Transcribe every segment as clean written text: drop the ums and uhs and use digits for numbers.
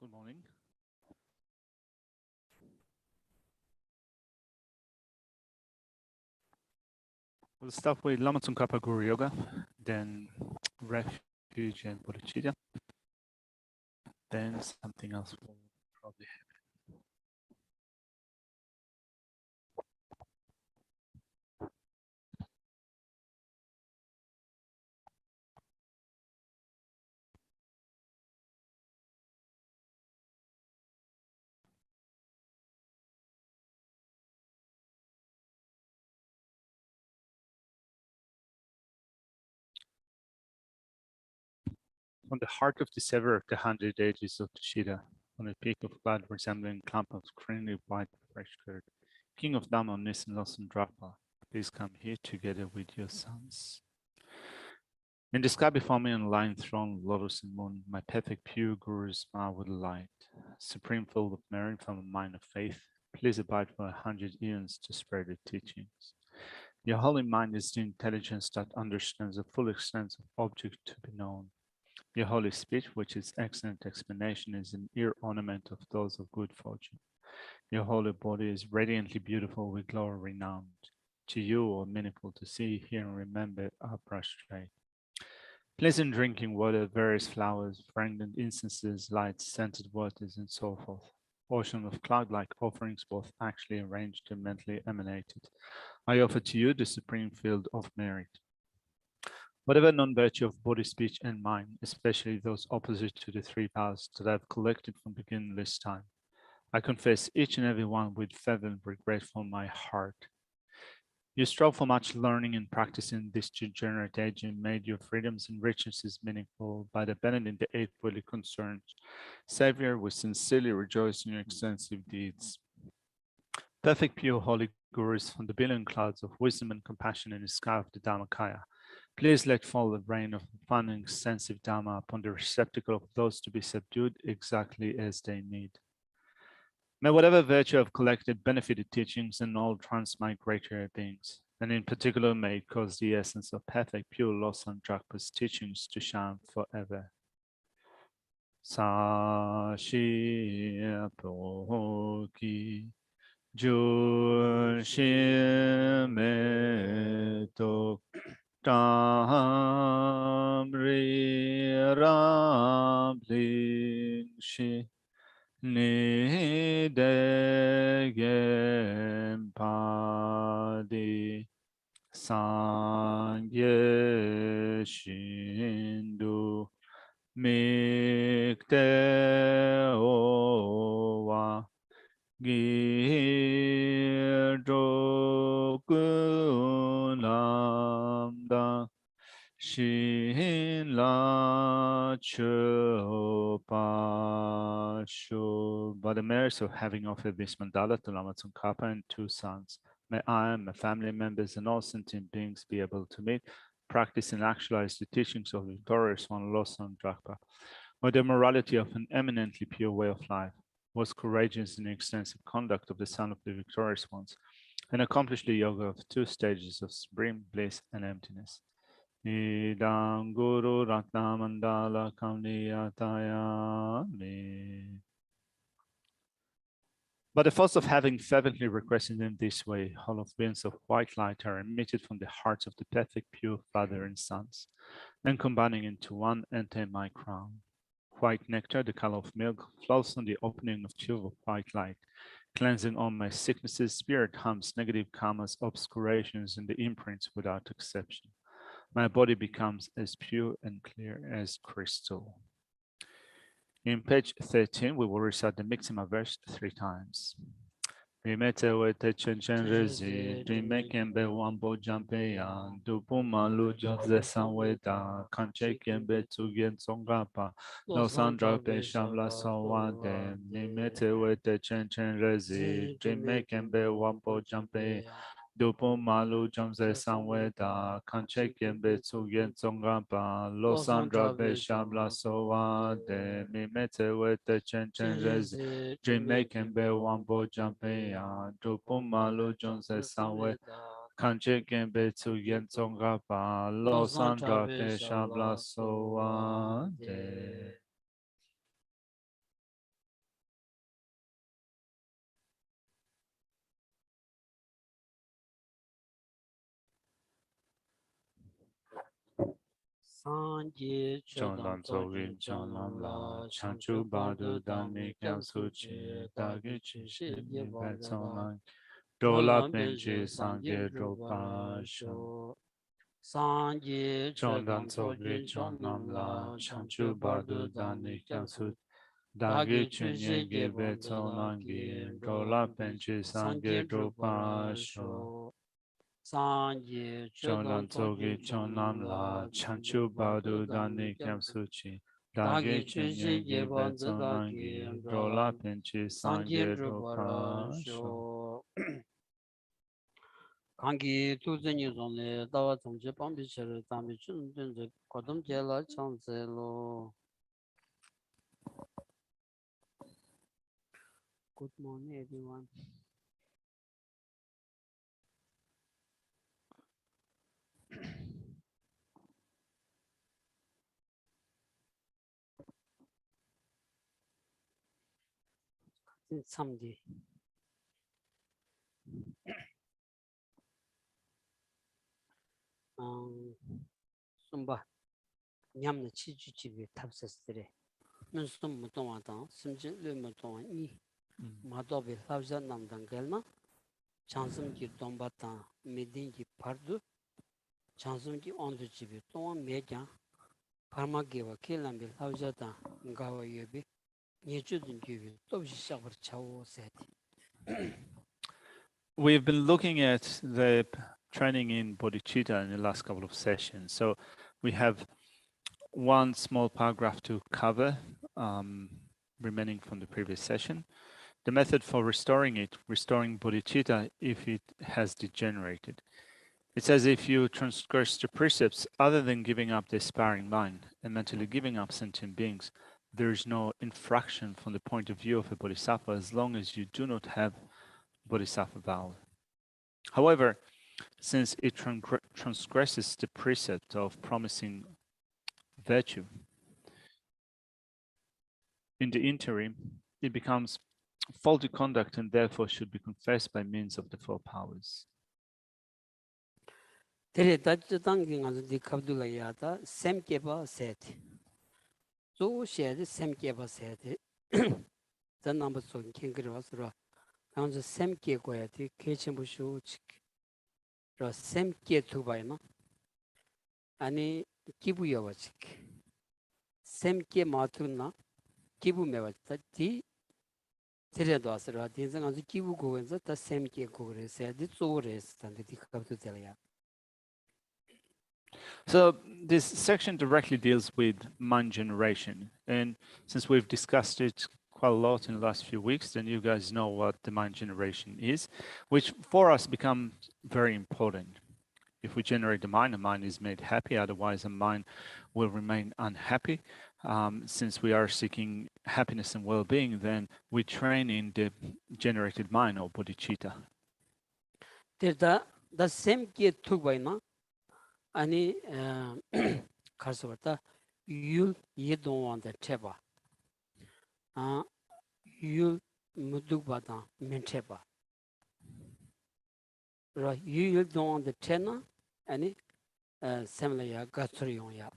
Good morning. We'll start with Lamrim Guru Yoga, then Refuge and Bodhicitta, then something else will probably happen. On the heart of the sever of the 100 ages of the Shida, on a peak of cloud resembling clump of creamy white fresh curd, King of Dhamma, Nissen Lawson Drapa, please come here together with your sons. In the sky before me on a lion throne, lotus and moon, my perfect pure Guru smile with light, supreme full of merit from a mind of faith, please abide for 100 eons to spread the teachings. Your holy mind is the intelligence that understands the full extent of object to be known. Your holy speech, which is excellent explanation, is an ear ornament of those of good fortune. Your holy body is radiantly beautiful with glory renowned. To you, all meaningful to see, hear, and remember are prostrate. Pleasant drinking water, various flowers, fragrant incenses, lights, scented waters, and so forth. Ocean of cloud-like offerings, both actually arranged and mentally emanated. I offer to you the supreme field of merit. Whatever non-virtue of body, speech, and mind, especially those opposite to the three powers that I've collected from beginningless time, I confess each and every one with fervent regret from my heart. You strove for much learning and practice in this degenerate age and made your freedoms and richnesses meaningful by abandoning the eight worldly concerns. Savior, we sincerely rejoice in your extensive deeds. Perfect, pure, holy gurus from the billion clouds of wisdom and compassion in the sky of the Dhammakaya, please let fall the rain of fun and extensive Dhamma upon the receptacle of those to be subdued exactly as they need. May whatever virtue have collected benefit the teachings and all transmigratory beings, and in particular may it cause the essence of perfect pure Lawson Dragpa's teachings to shine forever. Sashi Poki Jushime Tamri Ramblingshi Nidegen Padi Sangye Shindu Mikte Owa Girdokulamda Shin La Chopashu. By the merits of having offered this mandala to Lama Tsongkhapa and two sons, may I and my family members and all sentient beings be able to meet, practice, and actualize the teachings of the victorious one, Lawson Dragpa, or the morality of an eminently pure way of life, was courageous in the extensive conduct of the son of the victorious ones, and accomplished the yoga of two stages of supreme bliss and emptiness. Idam Guru Ratna Mandala Kamniyatayami. By the force of having fervently requested in this way, all of beings of white light are emitted from the hearts of the perfect pure Father and Sons, and combining into one enter my crown. White nectar, the color of milk, flows from the opening of tube of white light, cleansing all my sicknesses, spirit harms, negative karmas, obscurations, and the imprints without exception. My body becomes as pure and clear as crystal. In page 13, we will recite the Mixima verse 3 times. Vimete wete chen chen rezi, dreame kembe wambo jampe ya, dupuma lu jose sanweta, kanche kembe tsugen tsongapa, no sandra pe shamla sawade, vimete wete chen chen rezi, dreame kembe wambo jampe ya, Dupo malu jamze sanweta, kanche kembe tsugen tsongapa, lo sandra be shabla sowa de, mimete wete chen chen rezi, dreame kembe wambo jampe ya, dupo malu jamze sanweta, kanche kembe tsugen tsongapa, lo sandra be shabla sowa de. Sanji Chondan Chodan Tsogi Tsoji Chonam Chonam La La Chanchu Chanchu Badu Badu Dani Dani Kyam Kyamsu Suchi Chi Dagi Dagi Chishi Chishi Yebala Betsonan Dola Dolan Benji Benji Sangye Sangye Dropa Drupala Sho Sho Sanji Chondan Chodan Tsogi Tsoji Chonam Chonam La La Chanchu Chanchu Badu Badu Dani Dani Kyam Kyamsu Suchi Dagi Dagi Chunye Chishi Ge Yebala Betsonan Gi Gi Dola Dolan Benji Benji Sangye Sangye Dropa Drupala Sho Sho Sanji Chondan Chodan Tsogi Tsoji Chonam Chonam La La Chanchu Chanchu Badu Badu Dani Dani Kyam Kyamsu Suchi Dagi Dagi Chunye Chishi Ge Yebanda Betsonan Dagi Gi Dola Dolan Benji Sanjin Sangye Drupala Dropa Sho Sho Kangi Tuzini Zone Dawa Tongji Pambi Chiri Tambi Chun Dunzi Kodam Jela Chanze Lo. Good morning everyone. Samdi. Sumba Nyamna Chichi Chibi Tapsastere. Nunsum Mutomatan, Simjin Lumaton E. Madobi Lavza Namdangelna. Chansum Ki Dombatan Medingi Pardu. Chansum Ki Ondu Chibi Toan Mejan. Parmagiwa Kilambi Lavzatan Gawa Yubi. Nyechudun Yubi Tobshi Shabar Chawo Seti. We've been looking at the training in bodhicitta in the last couple of sessions. So we have one small paragraph to cover remaining from the previous session. The method for restoring it, restoring bodhicitta if it has degenerated. It says if you transgress the precepts other than giving up the aspiring mind and mentally giving up sentient beings, there is no infraction from the point of view of a bodhisattva as long as you do not have bodhisattva vow. However, since it transgresses the precept of promising virtue, in the interim, it becomes faulty conduct and therefore should be confessed by means of the four powers. Tere Tajangi ngazu di Kabdula Yata, Sem Keba Seti. So shared Sem Keba Seti. The number so King was raw. And the Sem Kegoyati, Kitchenbushu Chik. Sem Ke Tubaina. Ani Kibu Yawachik. Sem Ke Matuna, Kibu Mewata, Ti Tere Dosra, Dinsan as Kibu Goenza, the Sem Ke Gore said it's all rest and the Kabdutelia. So this section directly deals with mind generation. And since we've discussed it quite a lot in the last few weeks, then you guys know what the mind generation is, which for us becomes very important. If we generate the mind is made happy. Otherwise, the mind will remain unhappy. Since we are seeking happiness and well-being, then we train in the generated mind or bodhicitta. The same Ke Tubaina. Ani Karsavarta, you don't want the Teba. You Mudubata Menteba. You don't want the Tena, any Semlaya Gatsurion,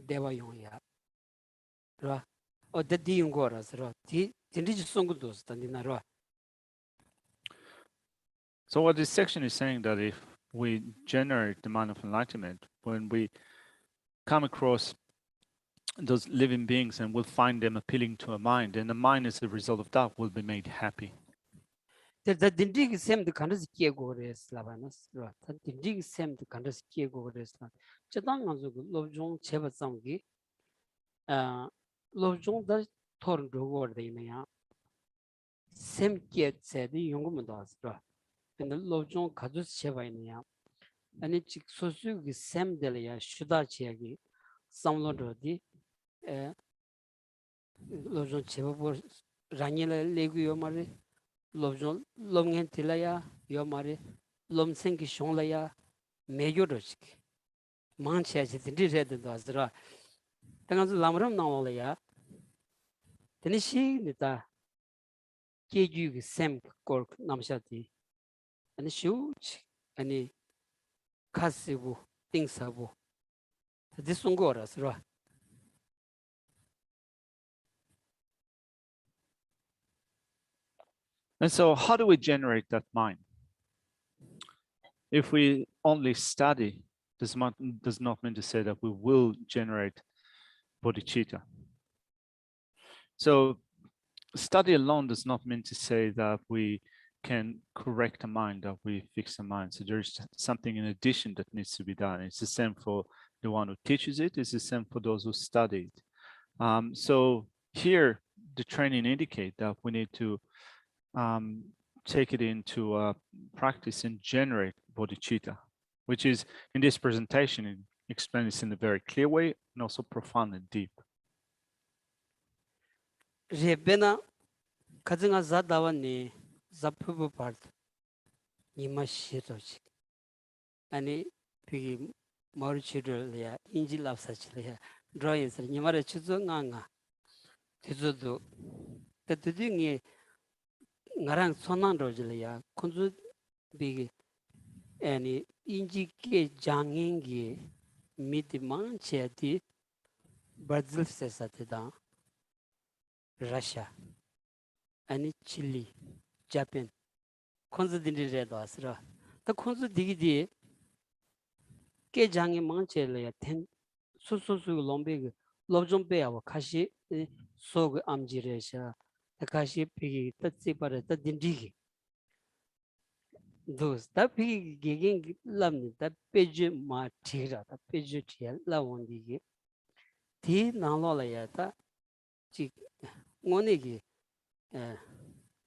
Deva Yonya. Or the Diungoras, the Songudos, Tandinara. So what this section is saying that if we generate the mind of enlightenment, when we come across those living beings and we'll find them appealing to a mind, and the mind as a result of that will be made happy. The Dindig Sem the Kandas Kiegores Lavanas, the Dindig Sem the Kandas Kiegores, Chatangazu, Lobjong Chevasangi, Lobjong the Torn Reward the Naya. Sem Kiet said the Yungumadas, and the Lobjong Kadus Chevania, and it Sosu Sem Delia Shudachiagi, some Lododi, Lobjong Chevabor Ranila Legio Mari. Lobjong Longen Tilaya, Yomari, Lomsenki Shonlaya, Majorsk. Manchas is read the Dazra. Tangas Lamrim Nolaya. Tenishi Nita Keju Sem Cork Namshati. And shoot any Kasibu, Thingsabu. This one go right. And so how do we generate that mind? If we only study, does not mean to say that we will generate bodhicitta. So study alone does not mean to say that we can correct the mind, that we fix the mind. So there's something in addition that needs to be done. It's the same for the one who teaches it. It's the same for those who study it. So here, the training indicate that we need to take it into practice and generate bodhicitta, which is in this presentation, it explains this in a very clear way and also profound and deep. Rebena kazinga zadawani zapubu part nima shiroji. Ani pigi maruchiro ya inji lapsachile ya drawing sir nimara chuzo nganga. Tizodo tatudingi ngarang sonang rojile ya kunzu bigi ani inji ke jangingi miti manche di Brazil sesatida Russia and Chile, Japan. Konzu dindi redo asra. The konzu digidi ke jangi manchele ya ten su lombe lobjombe awa kashi sog amjiresha. The kashi pigi tatsipare ta dindigi. Those that pigi giging lamni that page ma tira that page tia la wondigi. Ti nalola ya ta chik ngonegi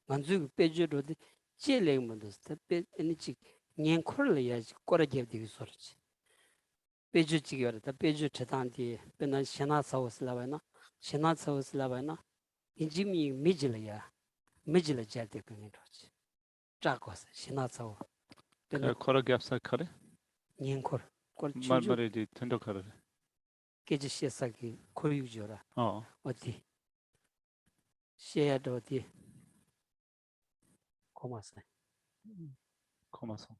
manzu pejero de chele mundos ta pe enichi nyen korle ya kora gebdi sorchi peju chigyor ta peju chetanti pena shena saus lavana injimi mijila jarte kani rochi chakos shena saus Kora gyapsa kare? nyen kor Marmari di tendo kare. keje shesaki koyujora Oh. oti share oti komasai Komaso.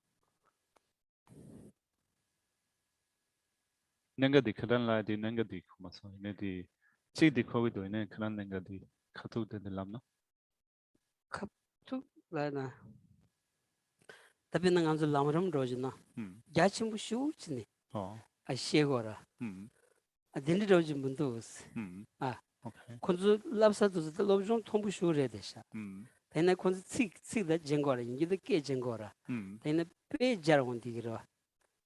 Nenga di karan la di nenga di komaso. Ne di chik di kogi do ne karan nenga di khatu de lamna. kaptu lana tapi nang anzu lamram rojna gyachimbu shuchni Oh. a shegora a dindi rojin bundus Okay. kunzu lapsa du de lobjong thombu shure desha tena kunzu tsik da jengora ingi de ke jengora tena pe jarwon digira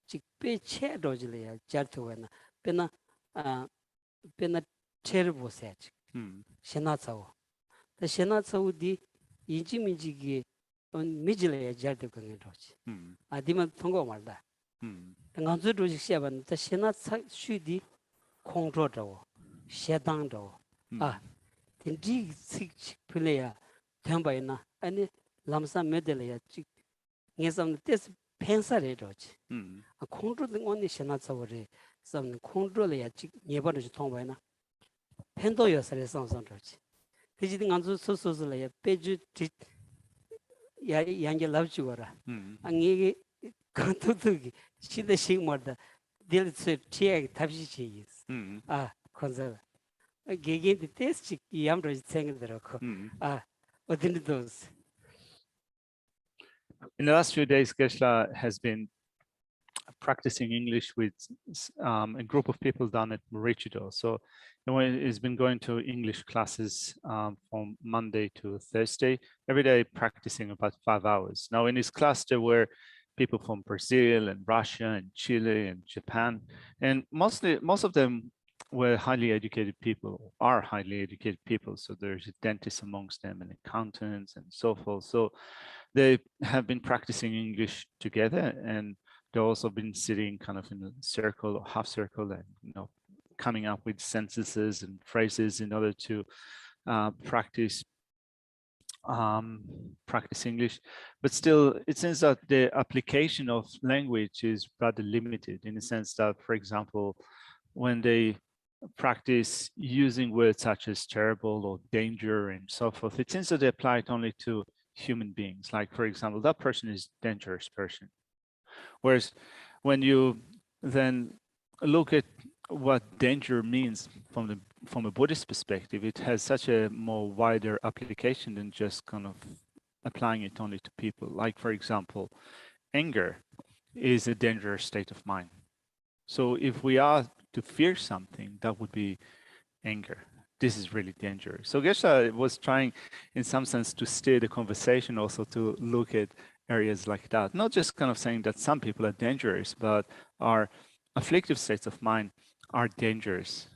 chik pe che rojle ya jartu wana pena terrible set shena tsawo the shena tsawo di inji minji gi on mijile ya jartu kangen roji adima thongo marda nganzu roji sheban the shena shu di kongro dawo shedang dawo dindi tsik pile ya tenpa ina ani lamsa medele ya chik ngesam tes pensa re roji kongro di ngoni shena tsawo re sam kongro le ya chik nyeba roji thongpa ina pendo yo sare samsam roji tiji di nganzu so le ya peju ya yange labchi gora ngege kantutugi shida shik marda dil tsu tiya tabshi chi yis konza gegen the test chik yam roji tseng derako odin those. In the last few days, Geshe has been practicing English with a group of people down at Maroochydore. So he's been going to English classes from Monday to Thursday, every day practicing about 5 hours. Now in his class, there were people from Brazil and Russia and Chile and Japan, and most of them were highly educated people, are highly educated people. So there's a dentist amongst them and accountants and so forth. So they have been practicing English together, and they've also been sitting kind of in a circle or half circle and, coming up with sentences and phrases in order to practice English. But still, it seems that the application of language is rather limited in the sense that, for example, when they practice using words such as terrible or danger and so forth, it seems that they apply it only to human beings. Like, for example, that person is a dangerous person. Whereas when you then look at what danger means from a Buddhist perspective, it has such a more wider application than just kind of applying it only to people. Like, for example, anger is a dangerous state of mind. So if we are to fear something, that would be anger. This is really dangerous. So Geshe was trying, in some sense, to steer the conversation also to look at areas like that. Not just kind of saying that some people are dangerous, but our afflictive states of mind are dangerous.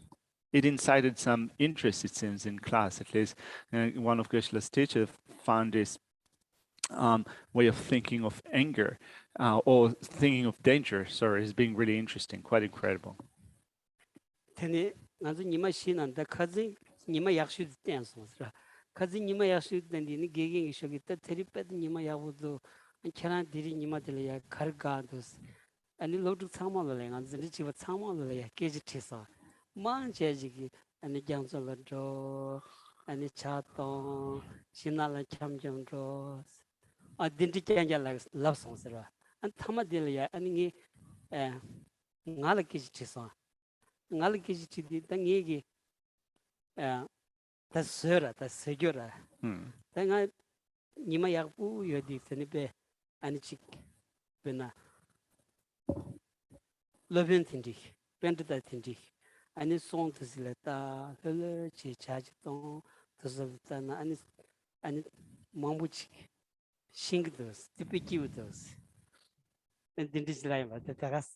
It incited some interest, it seems, in class. At least one of Geshe's teachers found this way of thinking of anger or thinking of danger, sorry, as being really interesting, quite incredible. 테니 나도 니마 신한다 카지 니마 약수 댄스라 카지 니마 약수 댄디니 게게 이쇼기다 테리페드 니마 야부도 안케나 디리 니마들이야 카르가도스 아니 로드 상마를 안지 지바 상마를 게지티서 만제지기 아니 장설로 아니 차토 신나라 참정로 아 딘디 짠잘라 러송스라 안 타마딜이야 아니 에 나라 게지티서 ngal kiji chidi ta ngegi ta sura ta segura ta nga nima yakpu yodi sene be ani chik bena lobin tindi pent ta tindi ani song tsile ta hele chi chaji tong tsel ta na ani mambu chik sing dos tipiki dos en tindi slai ba ta gas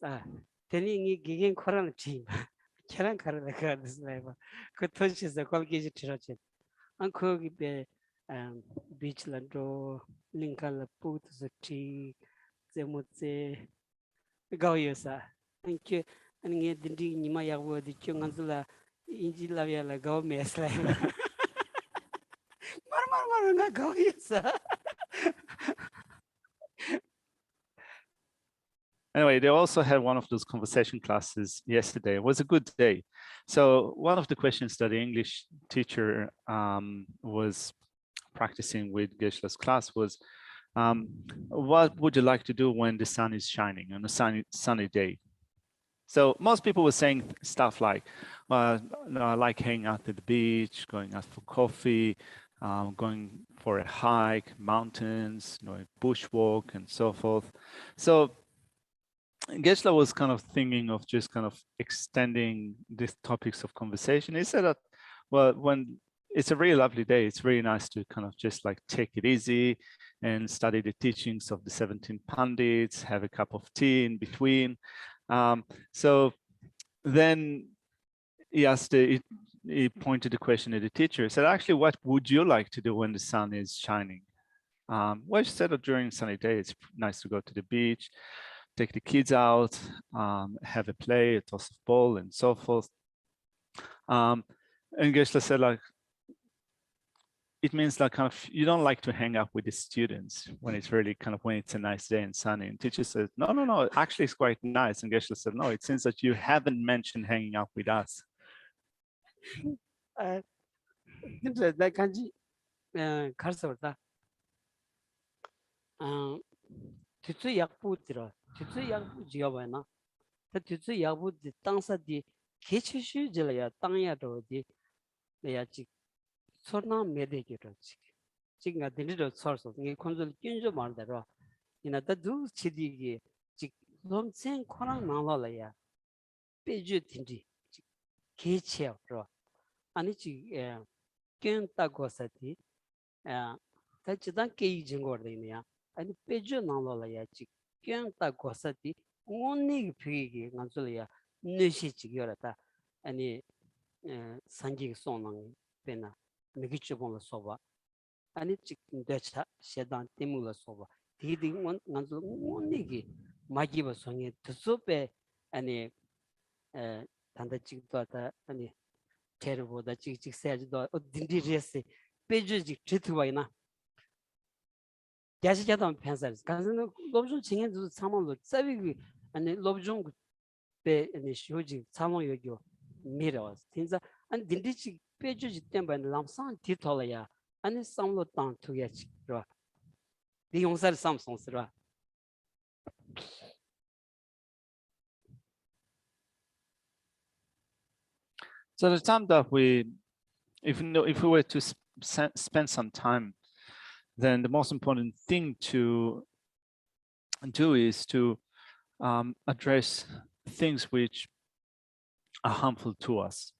teni ngi gigen khoran chi 계란 가루를 가르스나이바 그 토시서 거기지 들었지 안 거기 배 비치란도 링칼 pututi 제모제 가오여사 안께 아니 딘디 니마 야고디 쭝간슬라 인질라비아라 가오메슬라 마르마르마르나 가오여사 Anyway, they also had one of those conversation classes yesterday. It was a good day. So one of the questions that the English teacher was practicing with Geshe's class was, what would you like to do when the sun is shining on a sunny day? So most people were saying stuff like, I like hanging out at the beach, going out for coffee, going for a hike, mountains, bushwalk and so forth. So Geshe was kind of thinking of just kind of extending these topics of conversation. He said that, well, when it's a really lovely day, it's really nice to kind of just like take it easy and study the teachings of the 17 Pandits, have a cup of tea in between. So then he asked, he pointed the question at the teacher. He said, actually, what would you like to do when the sun is shining? Well, she said that during a sunny day, it's nice to go to the beach, take the kids out, have a play, a toss of ball, and so forth. And Geshe said, like, it means like kind of you don't like to hang out with the students when it's really kind of when it's a nice day and sunny. And teacher said, no, actually it's quite nice. And Geshe said, no, it seems that you haven't mentioned hanging out with us. 진짜 나 간지 가르쳐봤다. 뒤츠 약부 들어. 뒤츠 약부 지어봐나. 그 뒤츠 약부 당사디 개치슈질이야 땅야도디 내가 지 소나 메데기로 지금 아들이로 서서 이 콘솔 낀저 말대로 이나다 두 치디기 지 넘생 코랑 나와라야 빼주 딘디 개치야로 아니 지 깬다고서디 다치단 케이징 거르네야 아니 빼주 나와라야 지 깬다고서디 온니 피기 간솔이야 느시 지겨라다 아니 산지 송랑 베나 미기초본을 써봐 아니 지금 대차 세단 때문에 써봐 디디 원 간솔 온니기 마기버 송에 드소베 아니 단다 찍도다 아니 테르보다 찍찍 세지도 딘디리스 페이지 트트와이나 야시자도 편사스 간선 로브존 칭해도 사망로 짜비기 아니 로브존 배 아니 쇼지 사망 요교 미러스 진짜 아니 딘디치 페이지 때문에 람상 디톨이야 아니 삼로 땅 투게치 로 리용살 삼송스라 So the time that if we were to spend some time, then the most important thing to do is to address things which are harmful to us.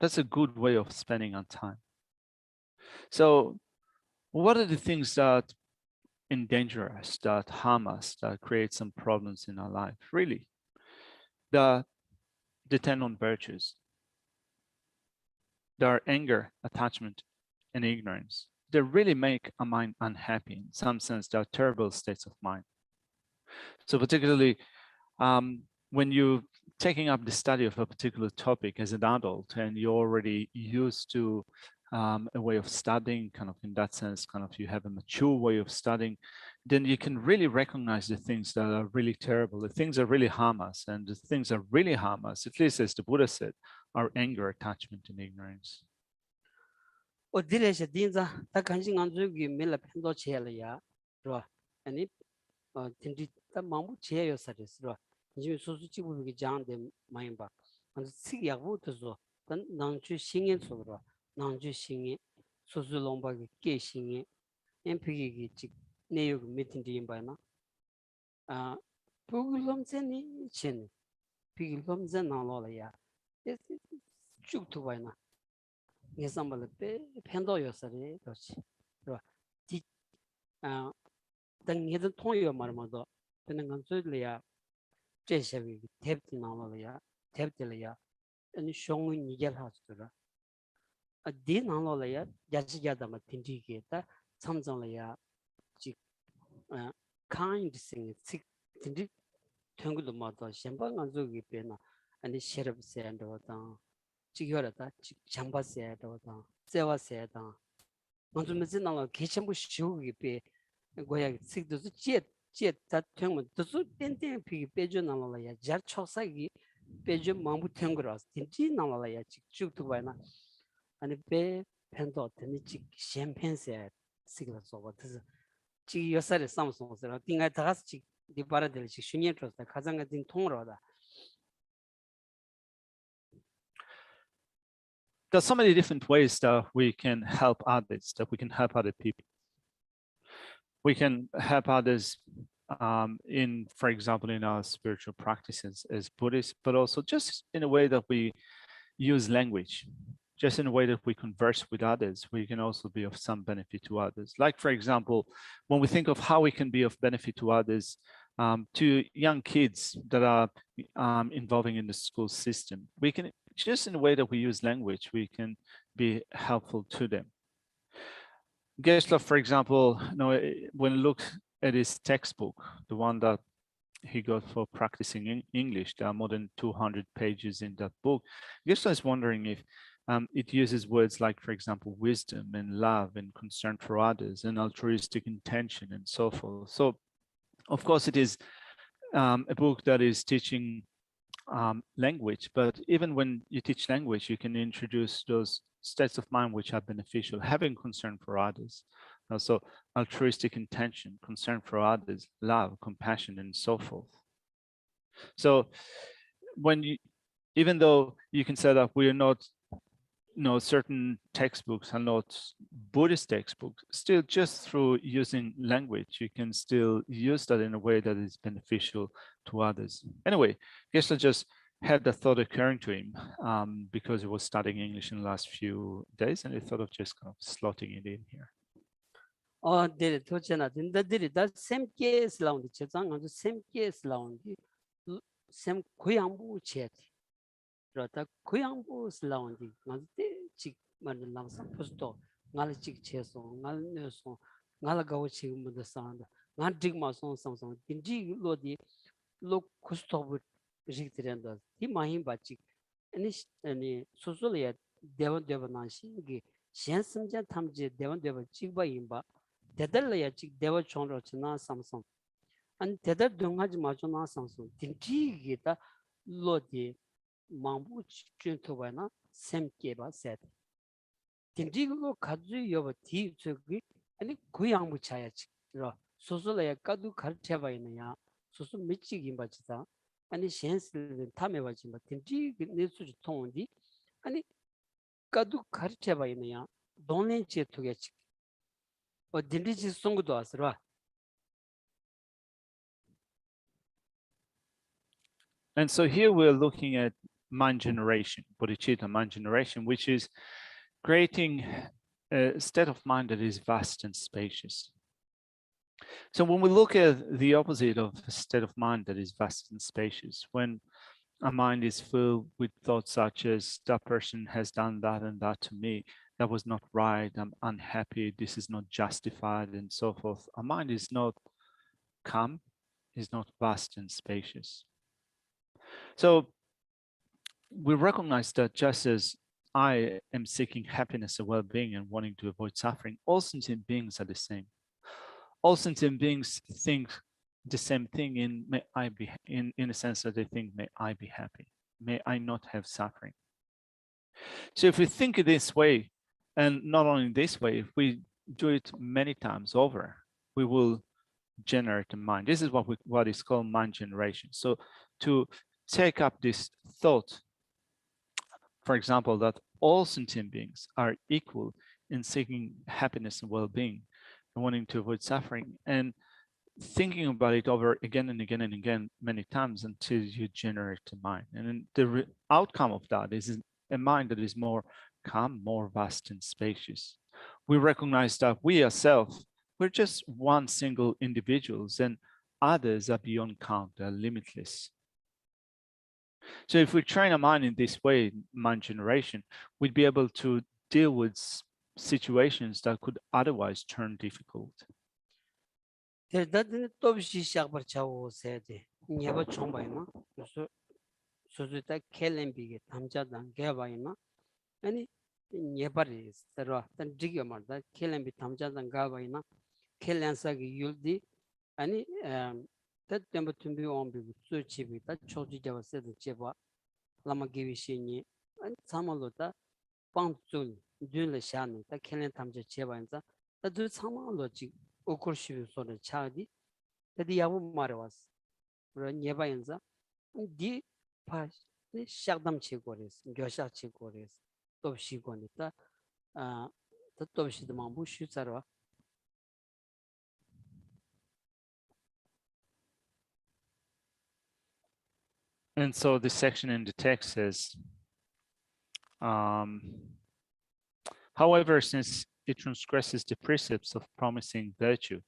That's a good way of spending our time. So what are the things that endanger us, that harm us, that create some problems in our life? Really, that depend on virtues. There are anger, attachment, and ignorance. They really make our mind unhappy. In some sense, they are terrible states of mind. So particularly when you're taking up the study of a particular topic as an adult and you're already used to a way of studying, kind of in that sense, kind of you have a mature way of studying, then you can really recognize the things that are really terrible, the things that really harm us. And the things that really harm us, at least as the Buddha said, are anger, attachment, and ignorance. 어디래서 딘자 다 간신 안 주기 밀라 편도 체야야. 그러. 아니 딘디 다 마무 체여 사르스러. 이제 소수 지구기 장데 많이 봐. 근데 시야부터서 단 낭주 신경 속으로 낭주 신경 소수 롱바기 깨신경 엠피기 직 내용 미팅디 임바나 아 부글럼전이 친 비글럼전 나로라야 쭉도 봐나 예상발 때 팬도였어리 그렇지 그러 아 당해도 통요 말마도 되는 건 줄이야 제시하기 탭티 나로라야 탭들이야 아니 쇼는 이게 하더라 디 나로라야 야지야다마 틴디게다 참정라야 직 kind thing 틴디 탱글도 마다 셴방안 저기 빼나 아니 셰럽세한도다 지겨라다 장바세한도다 세와세다 먼저 나라 개첨부 쉬우기 빼 고야 식도서 제다 탱면 도서 땡땡 피 빼줘 나라야 잘 초사기 빼줘 마무 탱그라스 틴지 나라야 직죽도 봐나 아니 빼 팬도 되니 직 샴페인세 시글서 같아서 지 여살에 삼성스라 띵가 다 같이 디바라들 지 슈니에트로다 가장 같은 통으로다 There's so many different ways that we can help others, that we can help other people. We can help others in, for example, in our spiritual practices as Buddhists, but also just in a way that we use language, just in a way that we converse with others, we can also be of some benefit to others. Like, for example, when we think of how we can be of benefit to others, to young kids that are involving in the school system, we can, just in a way that we use language, we can be helpful to them. Geshe, for example, when you look at his textbook, the one that he got for practicing in English, there are more than 200 pages in that book. Geshe is wondering if it uses words like, for example, wisdom and love and concern for others and altruistic intention and so forth. So, of course, it is a book that is teaching language, but even when you teach language, you can introduce those states of mind which are beneficial, having concern for others, also altruistic intention, concern for others, love, compassion, and so forth. So when you, even though you can say that we are not, certain textbooks are not Buddhist textbooks, still just through using language, you can still use that in a way that is beneficial to others. Anyway, Geshe just had the thought occurring to him because he was studying English in the last few days, and he thought of just kind of slotting it in here. 네, 도전아 된다들이 다 샘케스 라운드 제장 아주 샘케스 라운드 샘 고양부 체 그러다 고양부 라운드 맞대 직 만들 남상 포스도 날직 체소 날내소 날가고 지금 뭐 산다 난 딕마송 상상 딘지 로디 로 코스토브 직들한다 이 마힘 바치 아니 소소리에 대원대원나시기 현승자 탐지 대원대원 직바임바 대달래야 직 대원 총로 지나 삼성 안 대달 동하지 마주나 삼성 딘지기다 로디 망부 춘토바나 샘케바 셋 딘지고 가주 여버 디 저기 아니 고양부 차야 직로 소소래야 까두 가르쳐봐 있느냐 소소 미치긴 바치다 아니 현실 탐해 봐지 뭐 딘지 내수지 통디 아니 까도 가르쳐 봐 있느냐 돈렌지 두개씩 딘리지 송도 왔으라 And so here we're looking at mind generation, bodhicitta mind generation, which is creating a state of mind that is vast and spacious. So when we look at the opposite of a state of mind that is vast and spacious, when a mind is filled with thoughts such as that person has done that and that to me, that was not right, I'm unhappy, this is not justified, and so forth. A mind is not calm, is not vast and spacious. So we recognize that just as I am seeking happiness and well-being and wanting to avoid suffering, all sentient beings are the same. All sentient beings think the same thing in a sense that they think, may I be happy, may I not have suffering. So if we think this way, and not only this way, if we do it many times over, we will generate a mind. This is what is called mind generation. So to take up this thought, for example, that all sentient beings are equal in seeking happiness and well-being and wanting to avoid suffering, and thinking about it over again and again and again many times until you generate a mind. And then the outcome of that is a mind that is more calm, more vast and spacious. We recognize that we ourselves, we're just one single individuals, and others are beyond count, they're limitless. So if we train our mind in this way, mind generation, we'd be able to deal with situations that could otherwise turn difficult. 대다들 또 없이 시작을 차고 세대 예버 총바이마 그래서 소소다 켈렘비게 담자단 개바이마 아니 예바리 서로 단 지겨 말다 켈렘비 담자단 가바이나 켈렌사기 율디 아니 때tem버 tumbi ombi 수치비다 초지자와 세드 제바 라마 기비시니 아니 참말로다 방줄 듄레 샤니 다 켈렌 담자 제바인자 다들 참말로지 오코르시비 소리 차디 tadi yabu marwas ro nyeba yanza di pa ni shagdam chi gores gyosha chi gores tobshi goni ta tobshi de mambu shu sarwa. And so this section in the text says, however, since it transgresses the precepts of promising virtue,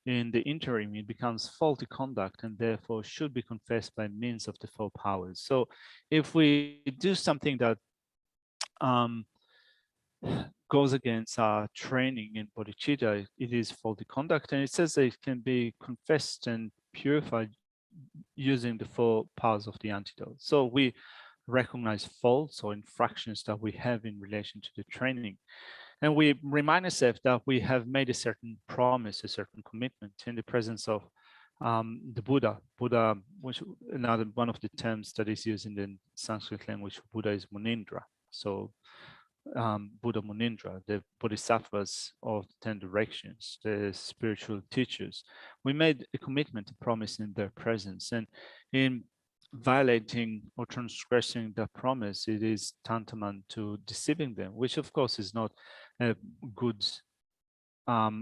in the interim, it becomes faulty conduct and therefore should be confessed by means of the four powers. So if we do something that goes against our training in bodhicitta, it is faulty conduct, and it says that it can be confessed and purified using the four powers of the antidote. So we recognize faults or infractions that we have in relation to the training. And we remind ourselves that we have made a certain promise, a certain commitment in the presence of the Buddha. Buddha, which another one of the terms that is used in the Sanskrit language, Buddha is Munindra. So Buddha Munindra, the Bodhisattvas of the 10 directions, the spiritual teachers, we made a commitment, a promise in their presence. And in violating or transgressing that promise, it is tantamount to deceiving them, which of course is not a good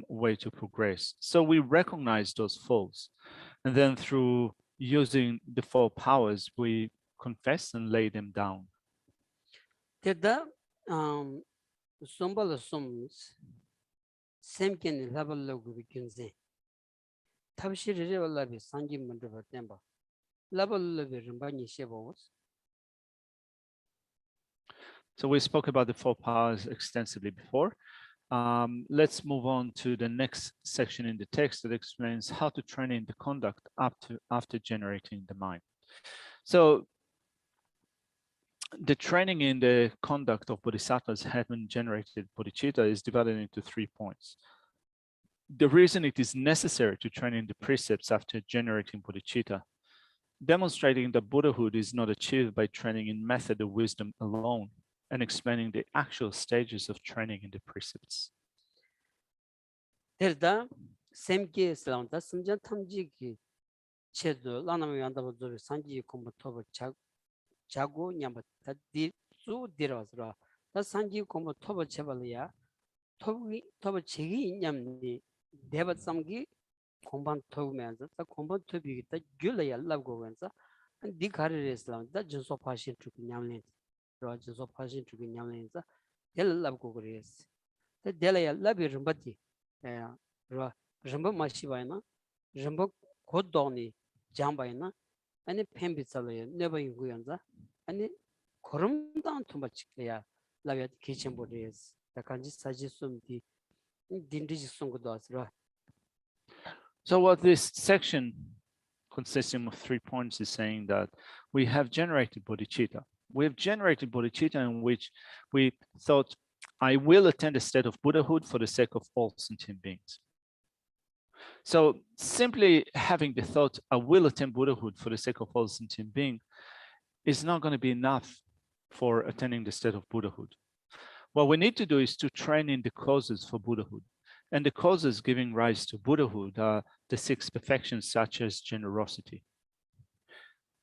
way to progress. So we recognize those faults, and then through using the four powers, we confess and lay them down. Teda sombala soms semken labalo gubikinze tabshiri rewalabi sanji mandaba temba labalo rimbani shebos. So we spoke about the four powers extensively before. Let's move on to the next section in the text that explains how to train in the conduct after generating the mind. So the training in the conduct of bodhisattvas having generated bodhicitta is divided into 3 points. The reason it is necessary to train in the precepts after generating bodhicitta, demonstrating that Buddhahood is not achieved by training in method of wisdom alone, and explaining the actual stages of training in the precepts. Terda semke slanta simja tamjiki chedo lanami yandaba zobe sanji kombo tobo chago nyamba tadi 쭉 들어서 다 산지 공부 토버 쳐발이야 토버 책이 있냐니 대바 삼기 공반 토면서 다 공반 토비기 다 줄이야 라고 그래서 네 가르에서 다 진소 파신 주기 냠네 로 진소 파신 주기 냠네서 될 라고 그래서 다 될야 라비 름바티 로 름바 마시바이나 름바 곧도니 잠바이나 아니 펜비살에 네버 인구연자 아니 거름당 투마치야 라비아 키친보리스 다 간지 사지숨디 딘디지송고도 아스라. So what this section consisting of 3 points is saying that we have generated bodhicitta. We have generated bodhicitta in which we thought, I will attain the state of Buddhahood for the sake of all sentient beings. So simply having the thought, I will attain Buddhahood for the sake of all sentient beings is not going to be enough for attaining the state of Buddhahood. What we need to do is to train in the causes for Buddhahood. And the causes giving rise to Buddhahood are the 6 perfections, such as generosity.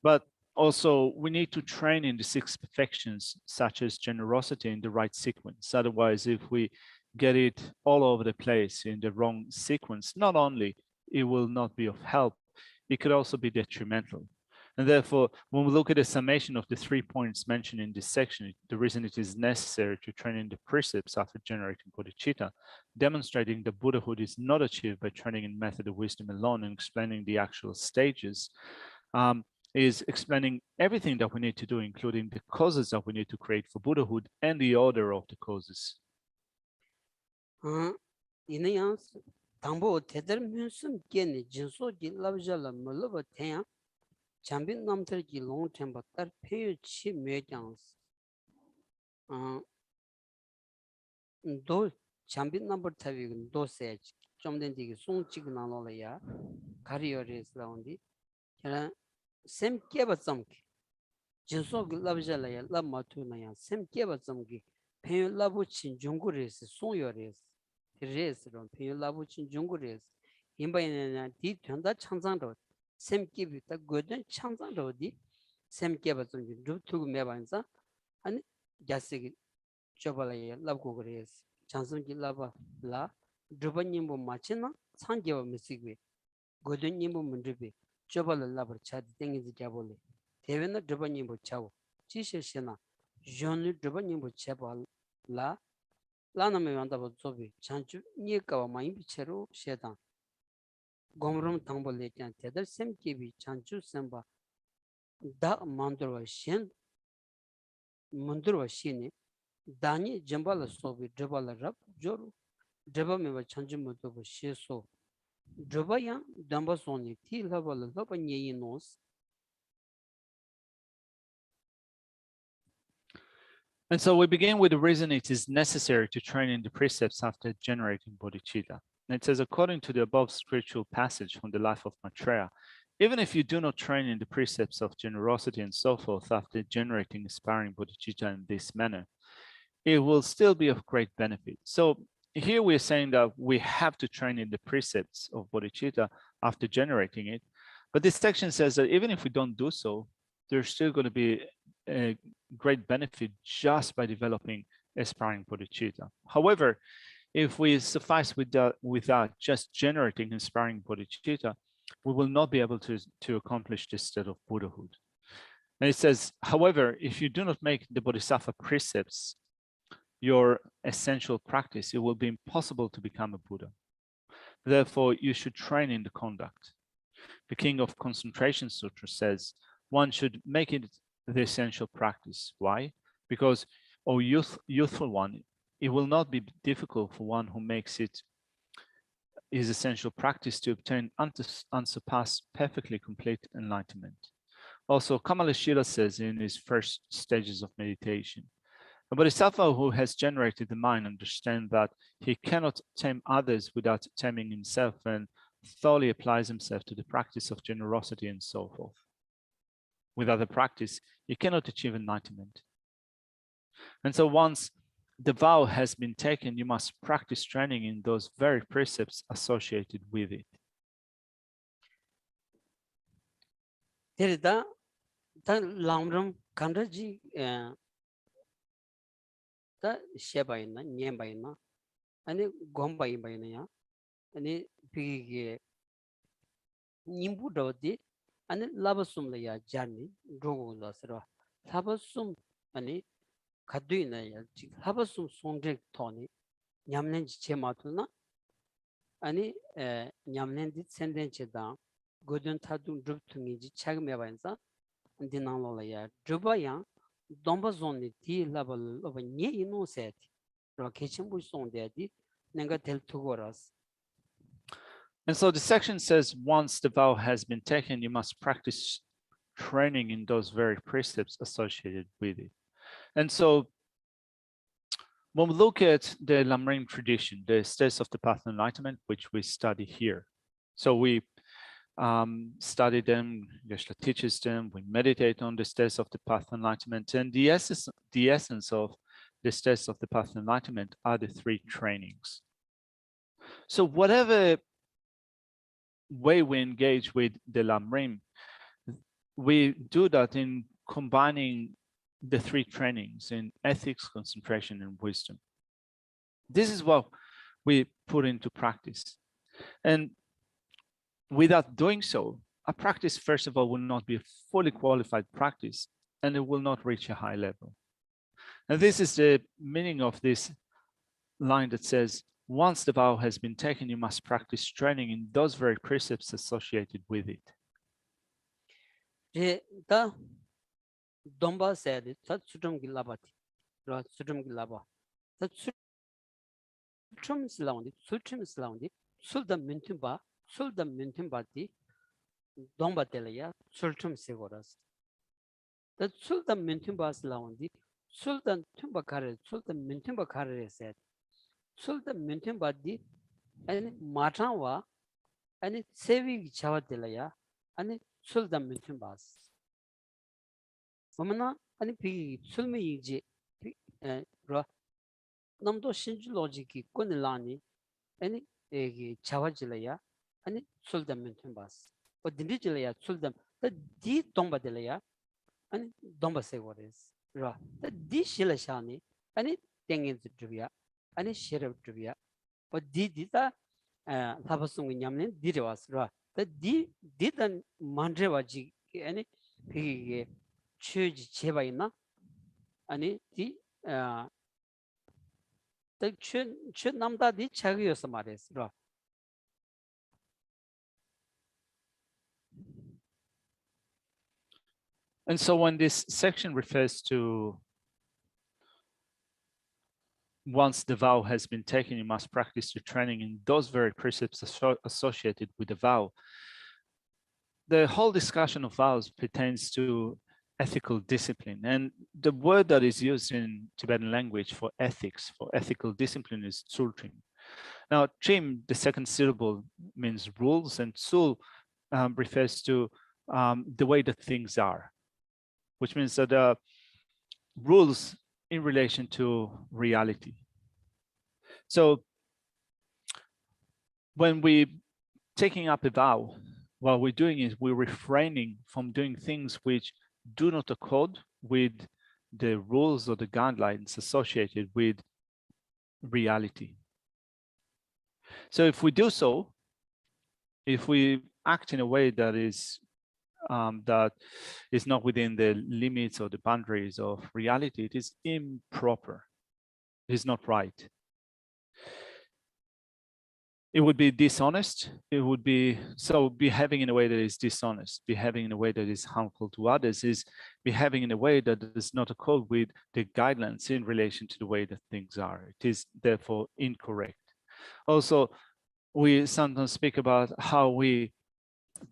But also, we need to train in the 6 perfections, such as generosity, in the right sequence. Otherwise, if we get it all over the place in the wrong sequence, not only it will not be of help, it could also be detrimental. And therefore, when we look at the summation of the 3 points mentioned in this section, the reason it is necessary to train in the precepts after generating bodhicitta, demonstrating that Buddhahood is not achieved by training in method of wisdom alone and explaining the actual stages, is explaining everything that we need to do, including the causes that we need to create for Buddhahood and the order of the causes. 이내양 당보 대들면서 깨니 진소지 랍잘라 몰로버 태양 잠빈 남들기 롱템바터 페유치 매장스 도 잠빈 넘버 타비군 도세 좀 된디기 송치고 나눠야 가리어리스 라운디 그냥 샘 깨버점기 진소 랍잘라야 랍마투나야 샘 깨버점기 페유 라부친 중국에서 송여레스 레스로 페유 라부친 중국에서 인바이나 디 된다 창상도 샘기비다 고든 창상도디 샘기버좀 루투고 매반사 아니 야스기 줘발아야 랍고 그래스 장성기 라바 라 드바님보 마치나 상계와 미시기 고든님보 문드비 줘발을 라버 차디 땡이지 잡올래 대변의 드바님보 차고 지셔시나 존이 드바님보 차발 라 라나메 완다보 조비 chanchu 니까와 많이 비체로 셰단 gomrum thangbo lejan tedar sem kebi chanchu semba da mandurwa shen mandurwa shine dani jambala sobi drabala rab joru draba meba chanchu mudobo sheso draba yang damba soni ti labala laba nyeyi nos. And so we begin with the reason it is necessary to train in the precepts after generating bodhicitta. And it says, according to the above scriptural passage from the life of Maitreya, even if you do not train in the precepts of generosity and so forth after generating aspiring bodhicitta in this manner, it will still be of great benefit. So here we're saying that we have to train in the precepts of bodhicitta after generating it. But this section says that even if we don't do so, there's still going to be a great benefit just by developing aspiring bodhicitta. However, if we suffice without just generating inspiring bodhicitta, we will not be able to accomplish this state of Buddhahood. And it says, however, if you do not make the Bodhisattva precepts your essential practice, it will be impossible to become a Buddha. Therefore, you should train in the conduct. The King of Concentration Sutra says, one should make it the essential practice. Why? Because, O youthful one, it will not be difficult for one who makes it his essential practice to obtain unsurpassed, perfectly complete enlightenment. Also, Kamalashila says in his first stages of meditation, a bodhisattva who has generated the mind understands that he cannot tame others without taming himself and thoroughly applies himself to the practice of generosity and so forth. Without the practice, he cannot achieve enlightenment. And so once the vow has been taken, you must practice training in those very precepts associated with it. 데리다 다 람름 간다지 다 셰바 있나 녜바 있나 아니 곰바 있나 있냐 아니 비게 님부더디 아니 라버숨이야 자니 로고라서 라버숨 아니 가두이나야 라버숨 송제 토니 냠nen지 제마도나 아니 냠nen지 센덴체다 고든 타둔 줍퉁이지 차금해봐서 디나로라야 줍어야 domba ti level of a nye ino set rocation bu sondedi nenga tel tugoras. And so the section says, once the vow has been taken, you must practice training in those very precepts associated with it. And so when we look at the Lamrim tradition, the states of the path of enlightenment, which we study here. So we study them, Geshe teaches them, we meditate on the states of the path of enlightenment, and the essence of the states of the path of enlightenment are the three trainings. So whatever way we engage with the Lamrim, we do that in combining the three trainings in ethics, concentration, and wisdom. This is what we put into practice. And without doing so, a practice, first of all, will not be a fully qualified practice, and it will not reach a high level. And this is the meaning of this line that says, once the vow has been taken, you must practice training in those very precepts associated with it. The Domba said, Tsultrim Gilabati, Tsultrim Gilaba. The Tsultrim Slaundi, Tsultrim Slaundi, Sulda Mintimbati, Domba Telea, Tsultrim Segoras. The Sulda Mintimba Slaundi, Sultan Tumbakare, Sultan Mintimbakare said, Sultan Mintimbadi, and Matanwa, and Sevi Chavatelaya, and Sultan Mintimbas. Mamana, and P. Sulmi, Namdo Shinju Logiki, Kunilani, and Chavajilaya, and Sultan Mintimbas. But the Nijilaya, Sultan, the D Tomba Delaya, and Domba Segoris. The D Shilashani, and it Tangin Trivia, and it Sheriff Trivia. But Dita Tabasung Yamin did was ra. The D didn't Mandrevaji and it Pig Church Chevaina, and it the Chunamda di Chagiosamares ra. And so when this section refers to once the vow has been taken, you must practice your training in those very precepts associated with the vow. The whole discussion of vows pertains to ethical discipline. And the word that is used in Tibetan language for ethics, for ethical discipline is Tsultrim. Now, Trim, the second syllable, means rules, and Tsul refers to the way that things are, which means that rules in relation to reality. So when we're taking up a vow, what we're doing is we're refraining from doing things which do not accord with the rules or the guidelines associated with reality. So if we do so, if we act in a way that is not within the limits or the boundaries of reality, it is improper. It is not right. It would be dishonest. It would be, so behaving in a way that is dishonest, behaving in a way that is harmful to others, is behaving in a way that does not accord with the guidelines in relation to the way that things are. It is therefore incorrect. Also, we sometimes speak about how we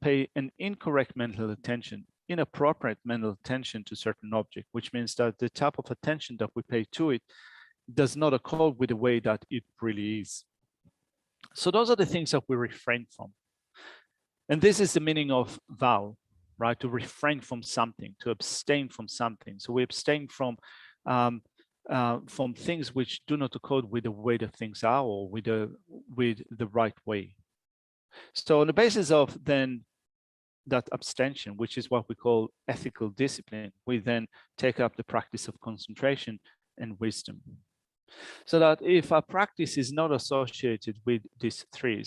pay an incorrect mental attention, inappropriate mental attention to certain object, which means that the type of attention that we pay to it does not accord with the way that it really is. So those are the things that we refrain from. And this is the meaning of vow, right? To refrain from something, to abstain from something. So we abstain from things which do not accord with the way that things are, or with the right way. So on the basis of then that abstention, which is what we call ethical discipline, we then take up the practice of concentration and wisdom. So that if a practice is not associated with these three,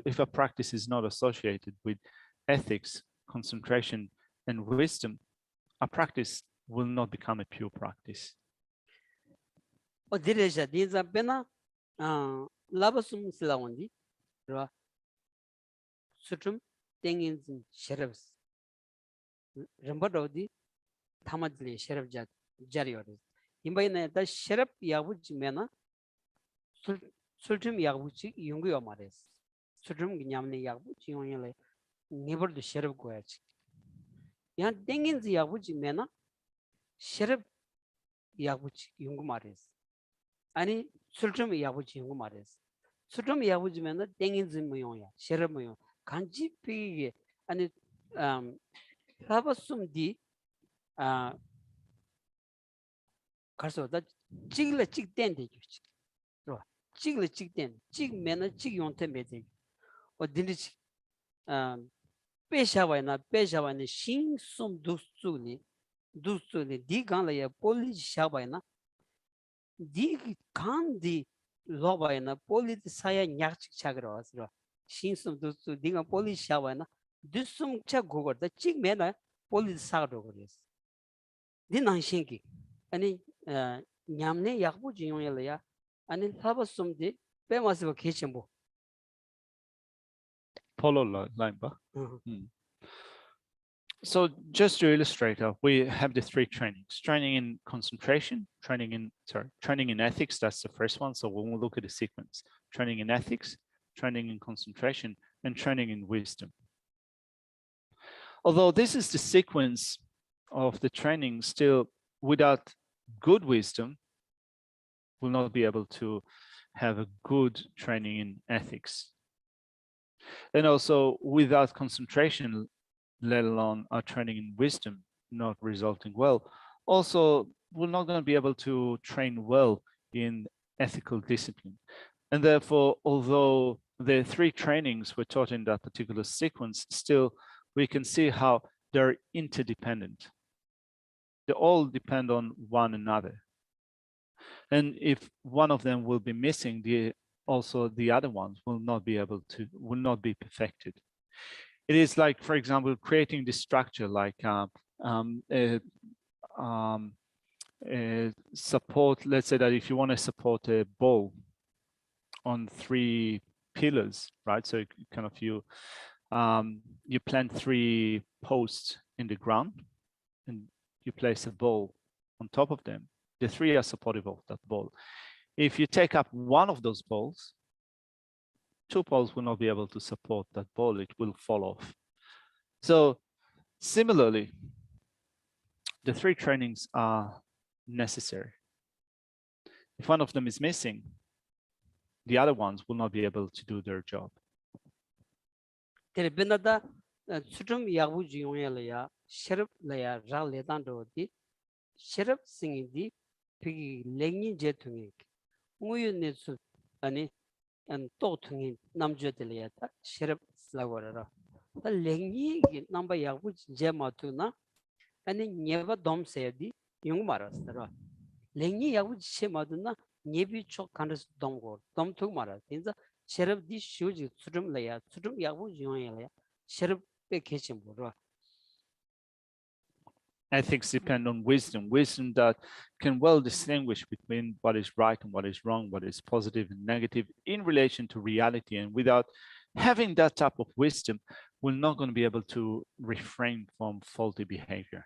if a practice is not associated with ethics, concentration, and wisdom, a practice will not become a pure practice. 어디래자 니자베나 라버숨 슬라원디 라 수tum 땡인진 셰럽스 럼버도디 타마들이 셰럽자 자리어데 임바이나 다 셰럽 야부지메나 술tum 야부지 용구요 마레스 술tum 냠네 야부지 용열레 네버도 셰럽 고야지 야 땡인지 야부지메나 셰럽 야부지 용구 마레스 아니 술tum 야부지 용구 마레스 술tum 야부지메나 땡인지 모용야 셰럽 모용 간지 피게 아니 라버숨디 가서 다 찍을 찍된데 주지. 찍을 찍된 찍면은 찍용태 매대. 어딘지 빼샤와나 신숨 두수니 디간라야 폴리지 샤바이나 디 간디 로바이나 폴리지 사야 냐치 차그러 왔어. 신숨 두수 디가 폴리지 샤바이나 두숨 차 고거다 찍면은 폴리지 사로 그랬어. 디난신기 아니 냠네 약부 중요해야 아니 타버숨디 빼마스고 계신보 Polo line. So just to illustrate, we have the three trainings: training in concentration, training in ethics. That's the first one. So when we look at the sequence, training in ethics, training in concentration, and training in wisdom. Although this is the sequence of the training, still without good wisdom, will not be able to have a good training in ethics. And also without concentration, let alone our training in wisdom not resulting well, also we're not going to be able to train well in ethical discipline. And therefore, although the three trainings were taught in that particular sequence, still we can see how they're interdependent. They all depend on one another. And if one of them will be missing, also the other ones will not be perfected. It is like, for example, creating this structure like support. Let's say that if you want to support a ball on three pillars, right? So kind of you plant three posts in the ground and you place a ball on top of them. The three are supportive of that ball. If you take up one of those balls, two balls will not be able to support that ball. It will fall off. So similarly, the three trainings are necessary. If one of them is missing, the other ones will not be able to do their job. 수tum 야부지 용열이야 셰럽라야 라레단도디 셰럽 싱이디 비기 랭니 제퉁이 우유네수 아니 또 퉁이 남주들이야다 셰럽 슬라고라라 랭니 넘버 야부지 제마투나 아니 네바 돔세디 용마라스라 랭니 야부지 제마두나 네비 쪽 간스 동고 돔투 마라 진짜 셰럽 디 슈지 수tum라야 수tum 야부지 용열이야 셰럽 Ethics depend on wisdom that can well distinguish between what is right and what is wrong, what is positive and negative in relation to reality. And without having that type of wisdom, we're not going to be able to refrain from faulty behavior.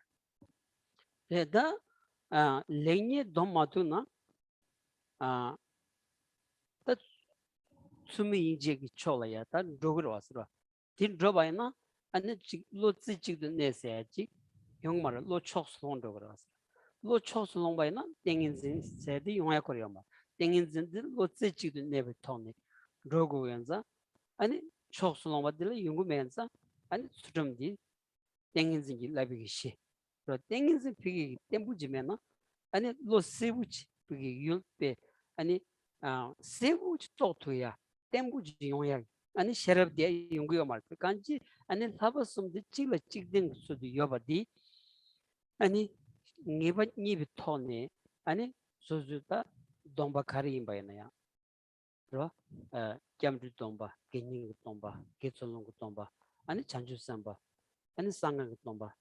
아니 로 찌직도 내세야지 용마를 로 촉스론도 그러서 로 촉스론 바이나 땡인진 세디 용야 거려마 땡인진들 로 찌직도 내베토네 로고연자 아니 촉스론 바들 용구면서 아니 수점디 땡인진기 라비기시 로 땡인진 피기 땡부지면은 아니 로 세부치 피기 율배 아니 세부치 또토야 땡부지 용야 아니 셰럽디에 용구요 말고 간지 아니 사버숨디 찌르 찍된 수도 여바디 아니 니바 니비토네 아니 소주다 domba khari imbayana ro kyamdu domba gening domba getsolong domba ani chanju samba ani sanga domba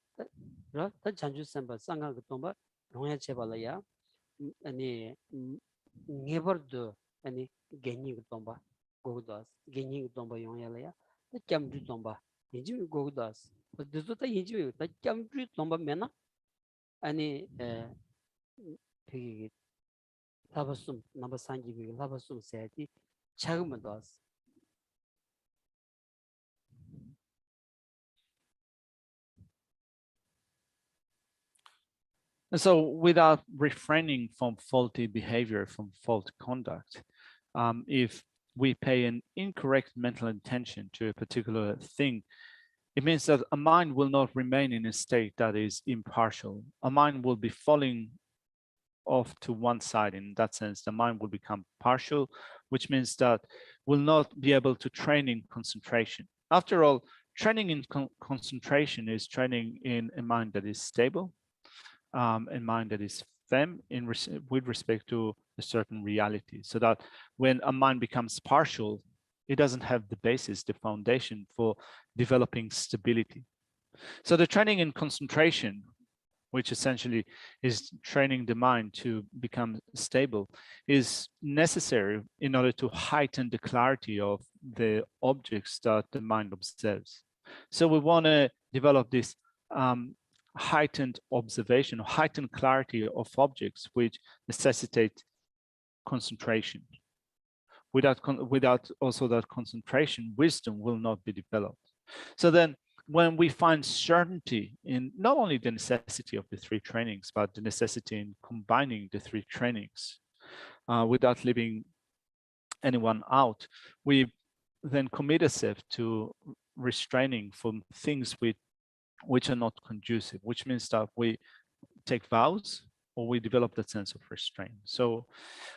ro ta chanju samba sanga domba rongya chebala ya ani ngebordo ani gening domba godas gening domba yongya ya ta kyamdu domba yiji godas deso ta yiji ta kyamdu domba mena ani 그 라바숨 넘버 3기 라바숨 세티 차금은 도스 And so, without refraining from faulty behavior, from faulty conduct, if we pay an incorrect mental intention to a particular thing, it means that a mind will not remain in a state that is impartial. A mind will be falling off to one side. In that sense, the mind will become partial, which means that will not be able to train in concentration. After all, training in concentration is training in a mind that is stable, a mind that is firm with respect to a certain reality, so that when a mind becomes partial, it doesn't have the basis, the foundation for developing stability. So the training in concentration, which essentially is training the mind to become stable, is necessary in order to heighten the clarity of the objects that the mind observes. So we want to develop this heightened observation, heightened clarity of objects, which necessitate concentration. Without also that concentration, wisdom will not be developed. So then, when we find certainty in not only the necessity of the three trainings, but the necessity in combining the three trainings without leaving anyone out, we then commit ourselves to restraining from things which are not conducive, which means that we take vows or we develop that sense of restraint. So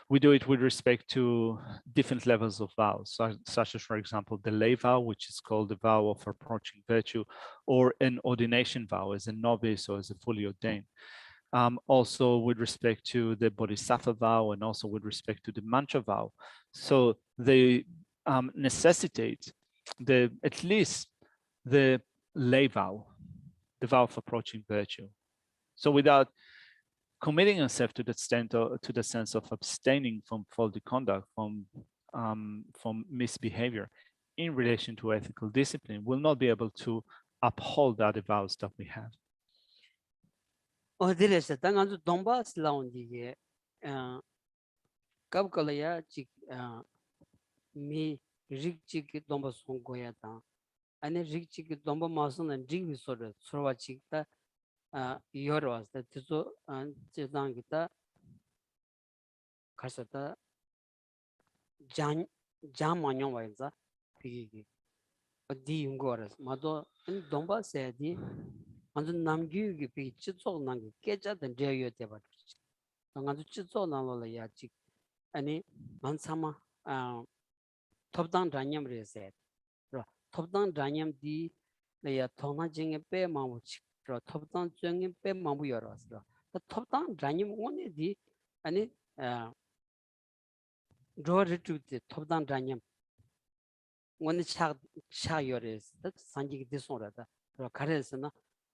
we do it with respect to different levels of vows, such as, for example, the lay vow, which is called the vow of approaching virtue, or an ordination vow as a novice or as a fully ordained. Also with respect to the bodhisattva vow, and also with respect to the mantra vow. So they necessitate at least the lay vow, the vow of approaching virtue. So without committing yourself to the sense of abstaining from faulty conduct, from misbehavior in relation to ethical discipline, will not be able to uphold the other vows that we have. 어디래서 당한주 돈바스 라운디게 갑걸이야 미 릭치기 돈바 송고야다 아니 릭치기 돈바 마스는 릭비소르 소와치다 이어로왔다 그래서 제당기다 가서다 잠만용 와이자 비기 어디 용거라서 마도 돈바세디 완전 남규기 비 지속난 게 깨자던 제여대 봐. 당한주 지속난로야 야지 아니 만사마 톱당 단념레세. 톱당 단념디 내야 통화증에 빼마무치. 톱당 증에 빼마무 열었어. 톱당 단념 오네디 아니 로르투티 톱당 단념 오늘 차 열었어. 산지기 되소라다. 가래서나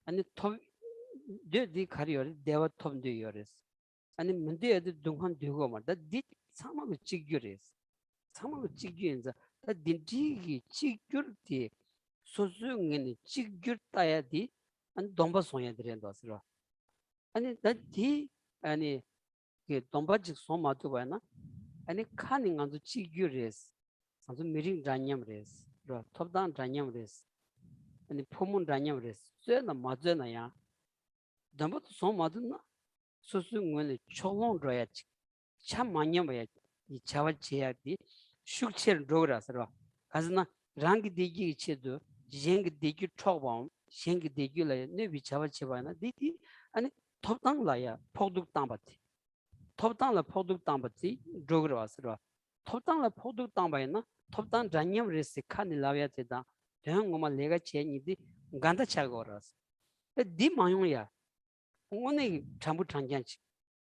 아니 톱디 가리어 대와 톱디 열었어. 아니 문제에도 동한 되고 말다 디 사마고 찍겨레스. 사마고 찍겨인자 다 딘지기 찍겨티 소중에 찍겨다야디 안 domba sonya 드렌다스라. 아니 다디 아니 그 domba직 소마도 봐나. 아니 카닝 안도 찍겨레스. 아주 미링 잔냠레스. 톱단 잔냠레스. 아니 포문 잔냠레스. 쇠나 맞잖아야. domba도 소마도나. 소중에 초롱로야지. 참 많이 봐야 이 차월 제약이 숙체를 로라서라. 가서나 랑기 되기 이체도 지행기 되기 초범 생기 되기를 내비 차월 제바나 디디 아니 톱당라야 포둑 땅바티. 톱당라 포둑 땅바티 로그라서라. 톱당라 포둑 땅바이나 톱당 잔념 레스 칸이라야 되다. 대한 것만 내가 제니디 간다 차고라서. 디 마용이야. 오늘 전부 장장치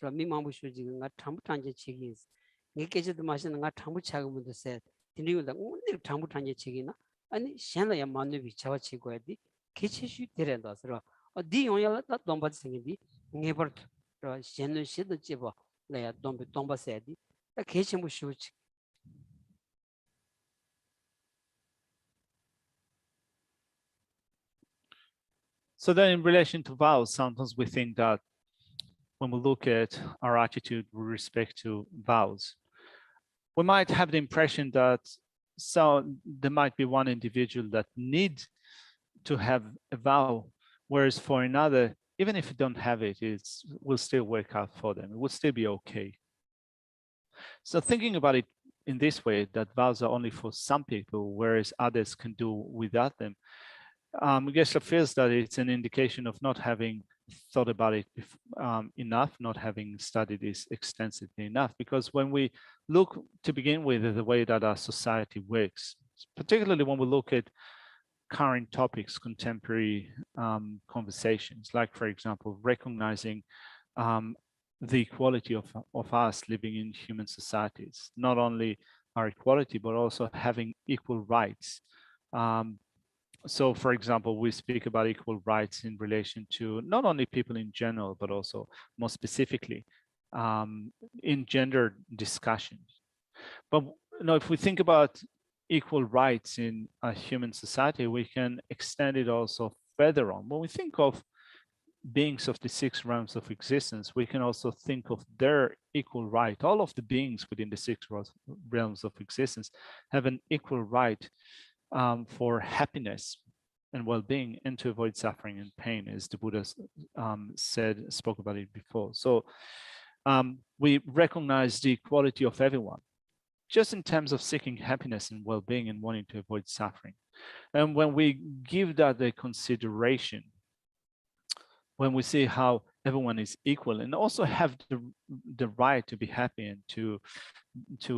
미망부 쇼지가 참부탄제 책이 있어. 니께지도 마시는 가 참부차고도 세. 딘리고다 오늘 참부탄제 책이나 아니 셴라야 만누비 차와 치고야디 개체슈 데렌다스라 디 용야라 돈바지 생기디 네버 셴노 시도 집어 내야 돈바세디 개체무 쇼치. So then in relation to vows, sometimes we think that when we look at our attitude with respect to vows, we might have the impression that there might be one individual that needs to have a vow, whereas for another, even if you don't have it, it will still work out for them. It will still be okay. So thinking about it in this way, that vows are only for some people, whereas others can do without them, Geshe feels that it's an indication of not having thought about it enough, not having studied this extensively enough. Because when we look to begin with at the way that our society works, particularly when we look at current topics, contemporary conversations, like, for example, recognizing the equality of us living in human societies, not only our equality, but also having equal rights. So, for example, we speak about equal rights in relation to not only people in general, but also more specifically in gender discussions. But if we think about equal rights in a human society, we can extend it also further on. When we think of beings of the 6 realms of existence, we can also think of their equal right. All of the beings within the 6 realms of existence have an equal right for happiness and well-being, and to avoid suffering and pain, as the Buddha spoke about it before. So we recognize the equality of everyone, just in terms of seeking happiness and well-being and wanting to avoid suffering. And when we give that a consideration, when we see how everyone is equal and also have the right to be happy and to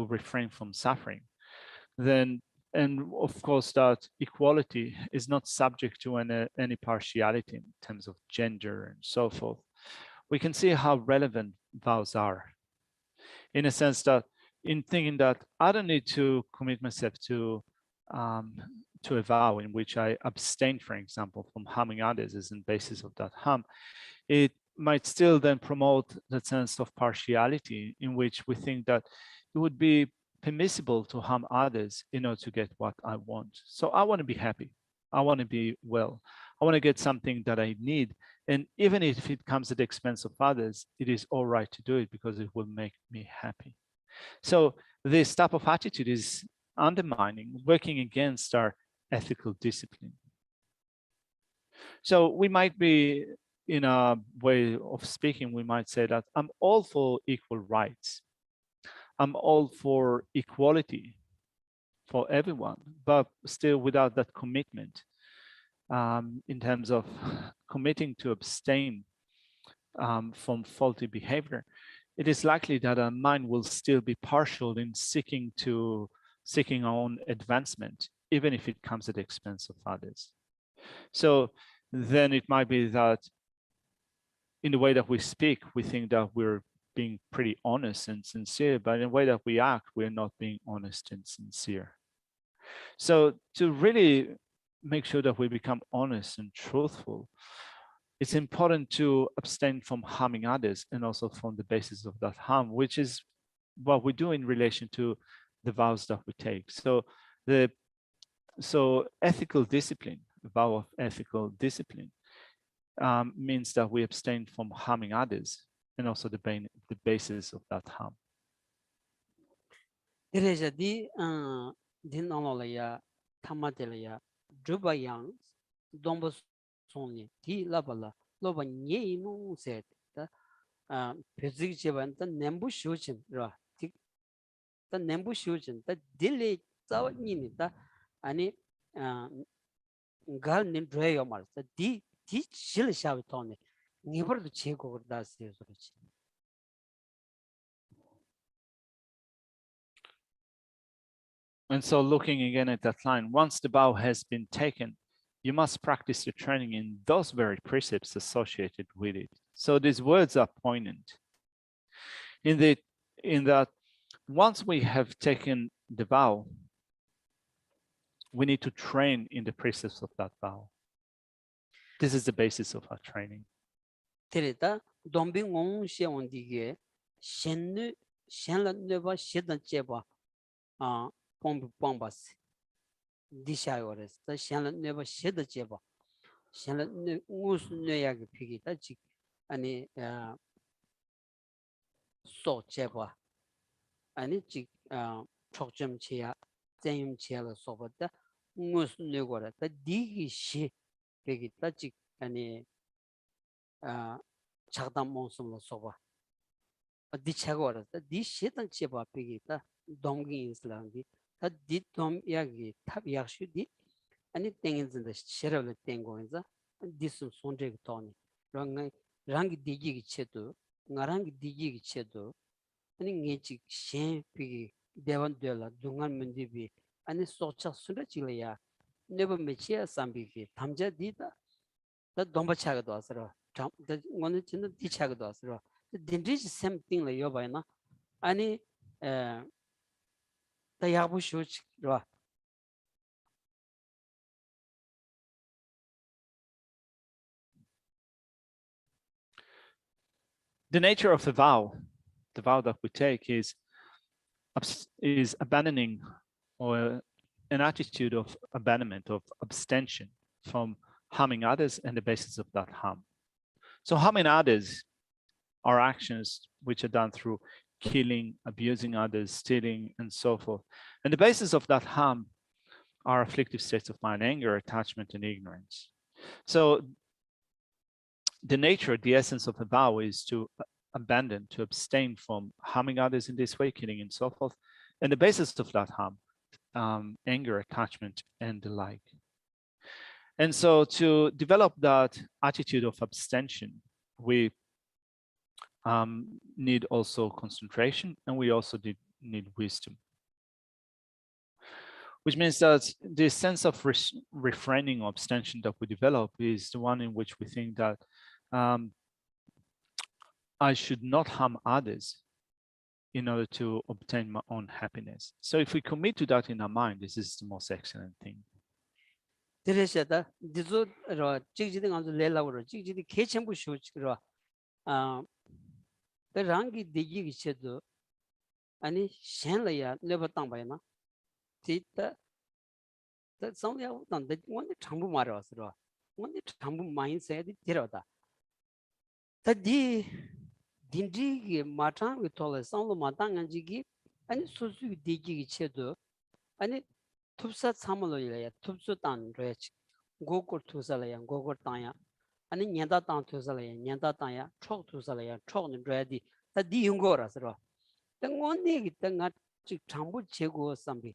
refrain from suffering, then, and of course that equality is not subject to any partiality in terms of gender and so forth, we can see how relevant vows are, in a sense that in thinking that I don't need to commit myself to a vow in which I abstain, for example, from harming others as the basis of that harm. It might still then promote that sense of partiality in which we think that it would be permissible to harm others in order to get what I want. So I want to be happy. I want to be well. I want to get something that I need. And even if it comes at the expense of others, it is all right to do it because it will make me happy. So this type of attitude is undermining, working against our ethical discipline. So we might be, in a way of speaking, we might say that I'm all for equal rights. I'm all for equality for everyone, but still without that commitment in terms of committing to abstain from faulty behavior. It is likely that our mind will still be partial in seeking our own advancement, even if it comes at the expense of others. So then it might be that in the way that we speak, we think that we're being pretty honest and sincere, but in the way that we act, we're not being honest and sincere. So to really make sure that we become honest and truthful, it's important to abstain from harming others and also from the basis of that harm, which is what we do in relation to the vows that we take. So ethical discipline, the vow of ethical discipline, means that we abstain from harming others and also the basis of that harm. 그래서 디나노라야 타마텔야 주바양 동부 손이 디라발라 로바 예이노세다 베지기 제반다 nembu 쇼진 라 다 nembu 쇼진 다 딜레 자원이니다 아니 갈님 드레요 말다 디 실샤비토네 니버도 제고를 다스요 그렇지. And so looking again at that line, once the vow has been taken, you must practice your training in those very precepts associated with it. So these words are poignant. in that once we have taken the vow, we need to train in the precepts of that vow. This is the basis of our training. 데레다 dom빙옹 시온디게 셴느 셴라 네바 시던 제바 아 뽕비 뽕바스 디샤요레스 더 셴라 네바 시더 제바 셴라 네 우스 네야게 피기다 지 아니 소 제바 아니 지 촉점 제야 쟁임 제야로 소버다 우스 네고라 더 디기 시 피기다 지 아니 작담 몬스로 소바 디차고라 디 시던 제바 피기다 동기 인슬랑디 디 돔야기 탑약슈디 아니 땡인즈데 셔럽을 땡고인자 디스 손제기 토니 랑기 디기기 체도 나랑기 디기기 체도 아니 녜지 셴 피기 대원들라 동안 문디비 아니 소차 순라지려야 네버 메치야 삼비기 담자디다 더 dombachaga asra 다 오늘 진짜 디차가도 asra 딘디지 something le yobaina 아니 다 야부쇼치로 The nature of the vow that we take is abandoning, or an attitude of abandonment, of abstention from harming others and the basis of that harm. So harming others are actions which are done through killing, abusing others, stealing, and so forth. And the basis of that harm are afflictive states of mind, anger, attachment, and ignorance. So the nature, the essence of the vow is to abandon, to abstain from harming others in this way, killing, and so forth. And the basis of that harm, anger, attachment, and the like. And so to develop that attitude of abstention, we need also concentration, and we also need wisdom. Which means that the sense of refraining or abstention that we develop is the one in which we think that I should not harm others in order to obtain my own happiness. So if we commit to that in our mind, this is the most excellent thing. 데레샤다 디조로 찍지든 아주 레라고로 찍지디 개첨부 쇼치로 그 랑기 디기기 체도 아니 셴라야 네버 땅바이나 디타 그 성야 온데 원데 장부 말아서로 원데 장부 마인셋이 데려다 다디 딘디기 마탕 위톨레 성로 마땅한지기 아니 소수 디기기 체도 아니 톱사 참을로야 톱수 땅 로야치 고고 투살이야 고고 땅야 아니 년다 땅 투살이야 년다 땅야 촉 투살이야 촉는 로야디 다디 용거라서로 등원내기 등아 즉 장부 제고 삼비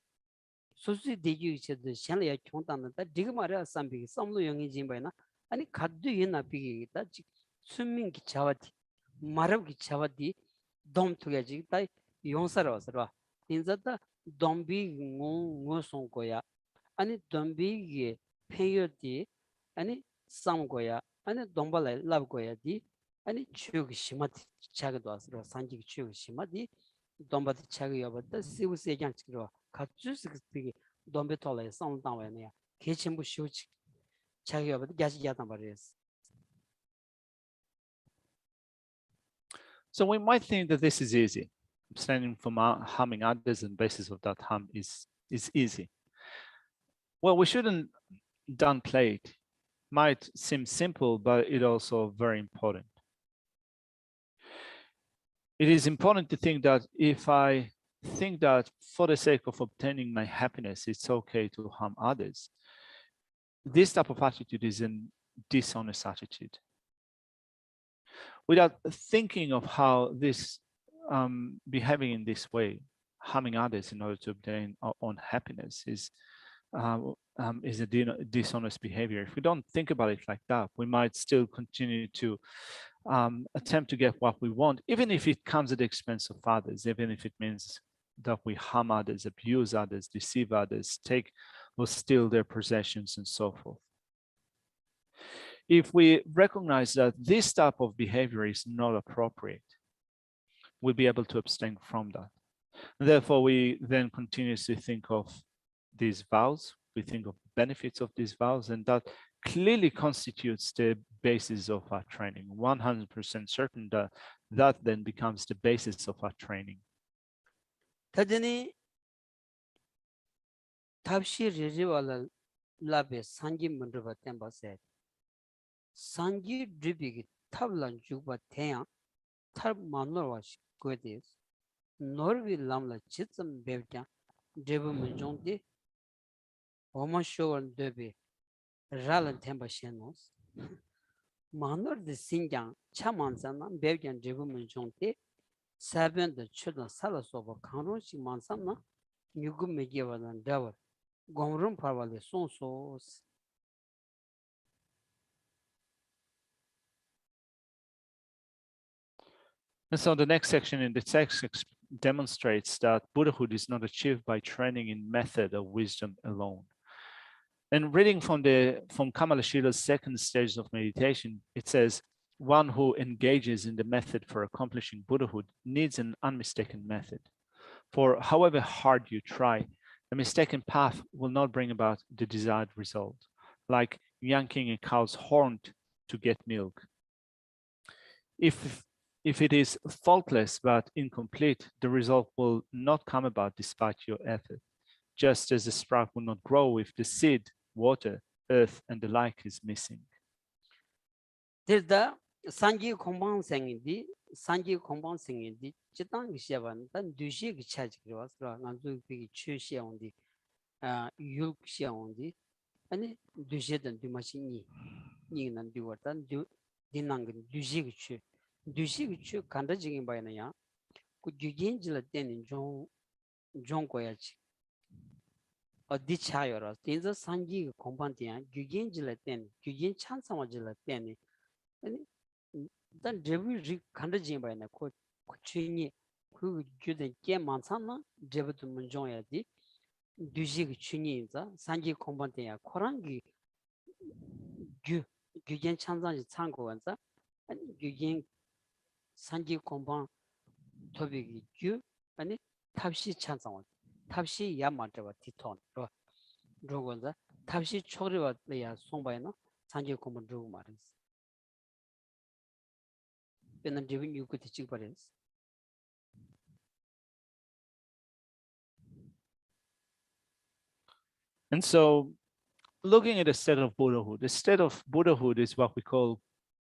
소수 대기 체도 셴려야 총땅다 디그 말이야 삼비 섬로 영이 진바이나 아니 가드 이나 비기다 즉 순민기 자와디 마럽기 자와디 돔투게지 다 용사로서로 인자다 dombi ngo song goya ani dombi ge pheyo di ani sam goya ani dombala lab goya di ani chug shimati chag do asro sanji chug shimati domba di chag yobata sibu se yang chiro katsu sigi dombe tola sam dangwa ne kechimbu shuchi chag yobata gaji yadan bares. So we might think that this is easy. Abstaining from harming others and basis of that harm is easy. Well, we shouldn't downplay it. Might seem simple, but it also very important. It is important to think that if I think that for the sake of obtaining my happiness, it's okay to harm others, this type of attitude is a dishonest attitude. Without thinking of how this behaving in this way, harming others in order to obtain our own happiness is a dishonest behavior. If we don't think about it like that, we might still continue to attempt to get what we want, even if it comes at the expense of others, even if it means that we harm others, abuse others, deceive others, take or steal their possessions, and so forth. If we recognize that this type of behavior is not appropriate, we'll be able to abstain from that. And therefore, we then continuously think of these vows. We think of benefits of these vows, and that clearly constitutes the basis of our training. 100% certain that that then becomes the basis of our training. 타전이 탑시 리리왈라 라베 산기 문르바 템바세 산기 드비기 탑란 주바 태양 탑 만노와 고데스 노르비 람라 치츠 베브냐 제부 문종디 오마쇼원 데비 라란 템바시노스 만노르디 신장 차만산나 베브냐 제부 문종디 사변의 추다 살아서버 강론식 만삼나 뉴금 메기와는 다워 공름 파발레 손소스 And so the next section in the text demonstrates that Buddhahood is not achieved by training in method or wisdom alone. And reading from Kamalashila's second stage of meditation, it says, one who engages in the method for accomplishing Buddhahood needs an unmistaken method. For however hard you try, the mistaken path will not bring about the desired result, like yanking a cow's horn to get milk. If it is faultless but incomplete, the result will not come about despite your effort, just as the sprout will not grow if the seed, water, earth, and the like is missing. 들다 산기 공방생인디 지당 시야반 단 두시 그 차지기로 왔어 난도 비기 취시야온디 육시야온디 아니 두시든 두마시니 니는 두었단 디난근 두시 그취 간다지긴 바이나야 그 유긴질 때는 좀 거야지 어디 차요라 진짜 산기 공방디야 유긴질 때는 유긴 찬성어질 때는 아니 단 제비 간다지긴 바이나 그 취니 그 규된 게 많잖아 제부터 문종야지 두시 그취니자 산기 공방디야 코랑기 유긴 찬성지 참고원자 아니 유긴 산지 공방 토비기 규 아니 탑시 찬성 탑시 야마트와 티톤 로고자 탑시 초리와 내야 송바이나 산지 공방 로고 말이스 베는 디빈 유고 티치 버리스 And so looking at the state of Buddhahood is what we call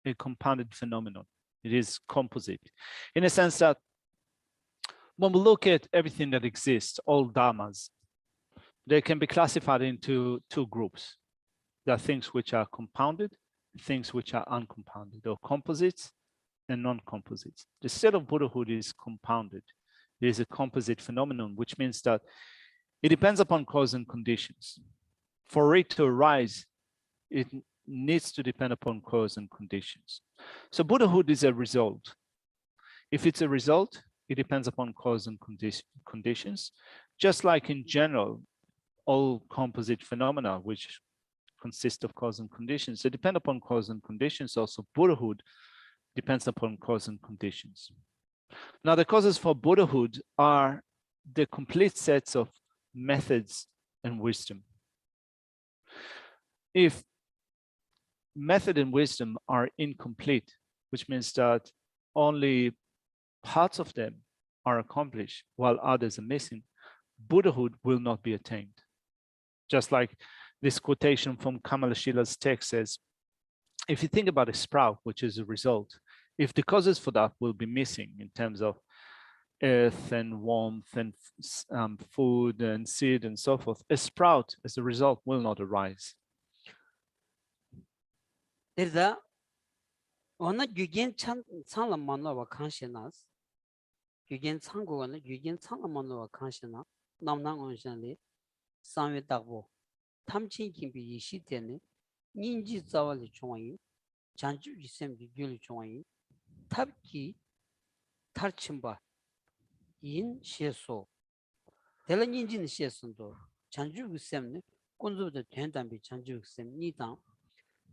a compounded phenomenon. It is composite in a sense that when we look at everything that exists, all dharmas, they can be classified into two groups. There are things which are compounded, things which are uncompounded, or composites and non-composites. The state of Buddhahood is compounded. It is a composite phenomenon, which means that it depends upon cause and conditions. For it to arise, it needs to depend upon cause and conditions. So Buddhahood is a result. If it's a result, it depends upon cause and conditions. Just like in general, all composite phenomena, which consist of cause and conditions, they depend upon cause and conditions. Also, Buddhahood depends upon cause and conditions. Now, the causes for Buddhahood are the complete sets of methods and wisdom. If method and wisdom are incomplete, which means that only parts of them are accomplished while others are missing, Buddhahood will not be attained. Just like this quotation from Kamalashila's text says, if you think about a sprout, which is a result, if the causes for that will be missing in terms of earth and warmth and food and seed and so forth, a sprout as a result will not arise. 그래서 어느 유긴 창람만로와 관시나스 유긴 창고는 유긴 창람만로와 관시나 남남 온션리 상회다고 탐친 김비 이 시대는 인지 자월이 중앙이 잔주 이셈비 귤이 중앙이 탑기 탈침바 인 시소 대란 인지는 시선도 잔주 이셈네 꼰조도 된담비 잔주 이셈 니당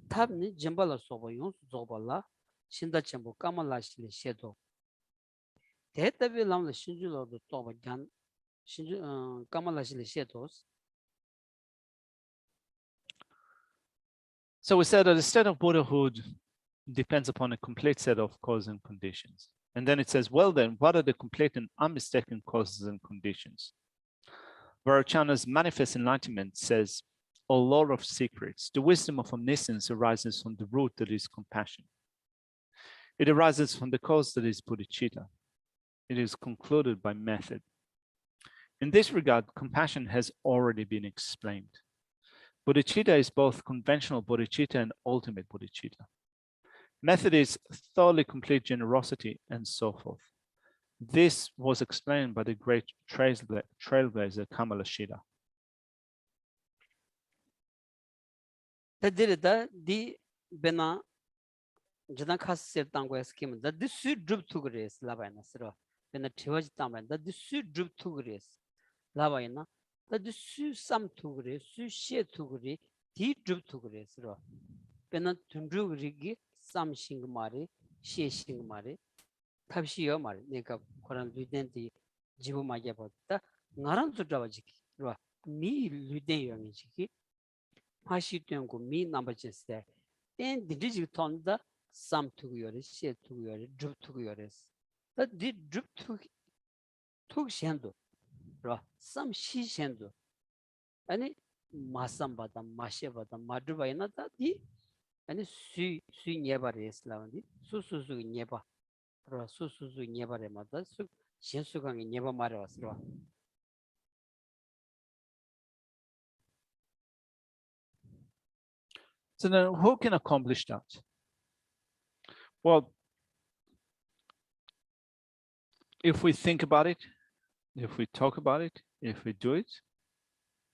탑니 점발라 소보 용수 조발라 신다 첨부 까말라실리 셰도 대답이 나오는 신주로도 또 그냥 신주 까말라실이 시도스. So we said that the state of Buddhahood depends upon a complete set of causes and conditions. And then it says, well then, what are the complete and unmistaken causes and conditions? Vairocana's manifest enlightenment says, O Lord of secrets, the wisdom of omniscience arises from the root that is compassion. It arises from the cause that is bodhicitta. It is concluded by method. In this regard, compassion has already been explained. Bodhicitta is both conventional bodhicitta and ultimate bodhicitta. Method is thoroughly complete generosity and so forth. This was explained by the great trailblazer Kamalashita. 다들다 디 베나 저단 카스 땅고 스키면 다 디스 드립투 그레스 라바이나스로 베나 티워지 땅만 다 디스 드립투 그레스 라바이나 다 디스 삼투 그레스 수시투 그레 디 드립투 그레스로 베나 둔주 그리기 삼싱 마리 시싱 마리 탑시요 말 내가 코란 루덴디 지부 마게 봤다 나란 주자와지기 미 루덴 영이지기 하시된고 미 남바체스 땐 디디지 톤다 삼투고요리 시투고요리 드투고요레스 디 드투 투션도 삼시션도 아니 마삼바다 마셰바다 마드바이나다 디 아니 수수니에바레스 라운디 수수수 니에바 수수수 니에바레마다 수 신수강이 니에바 마레와스로 So then who can accomplish that? Well, if we think about it, if we talk about it, if we do it,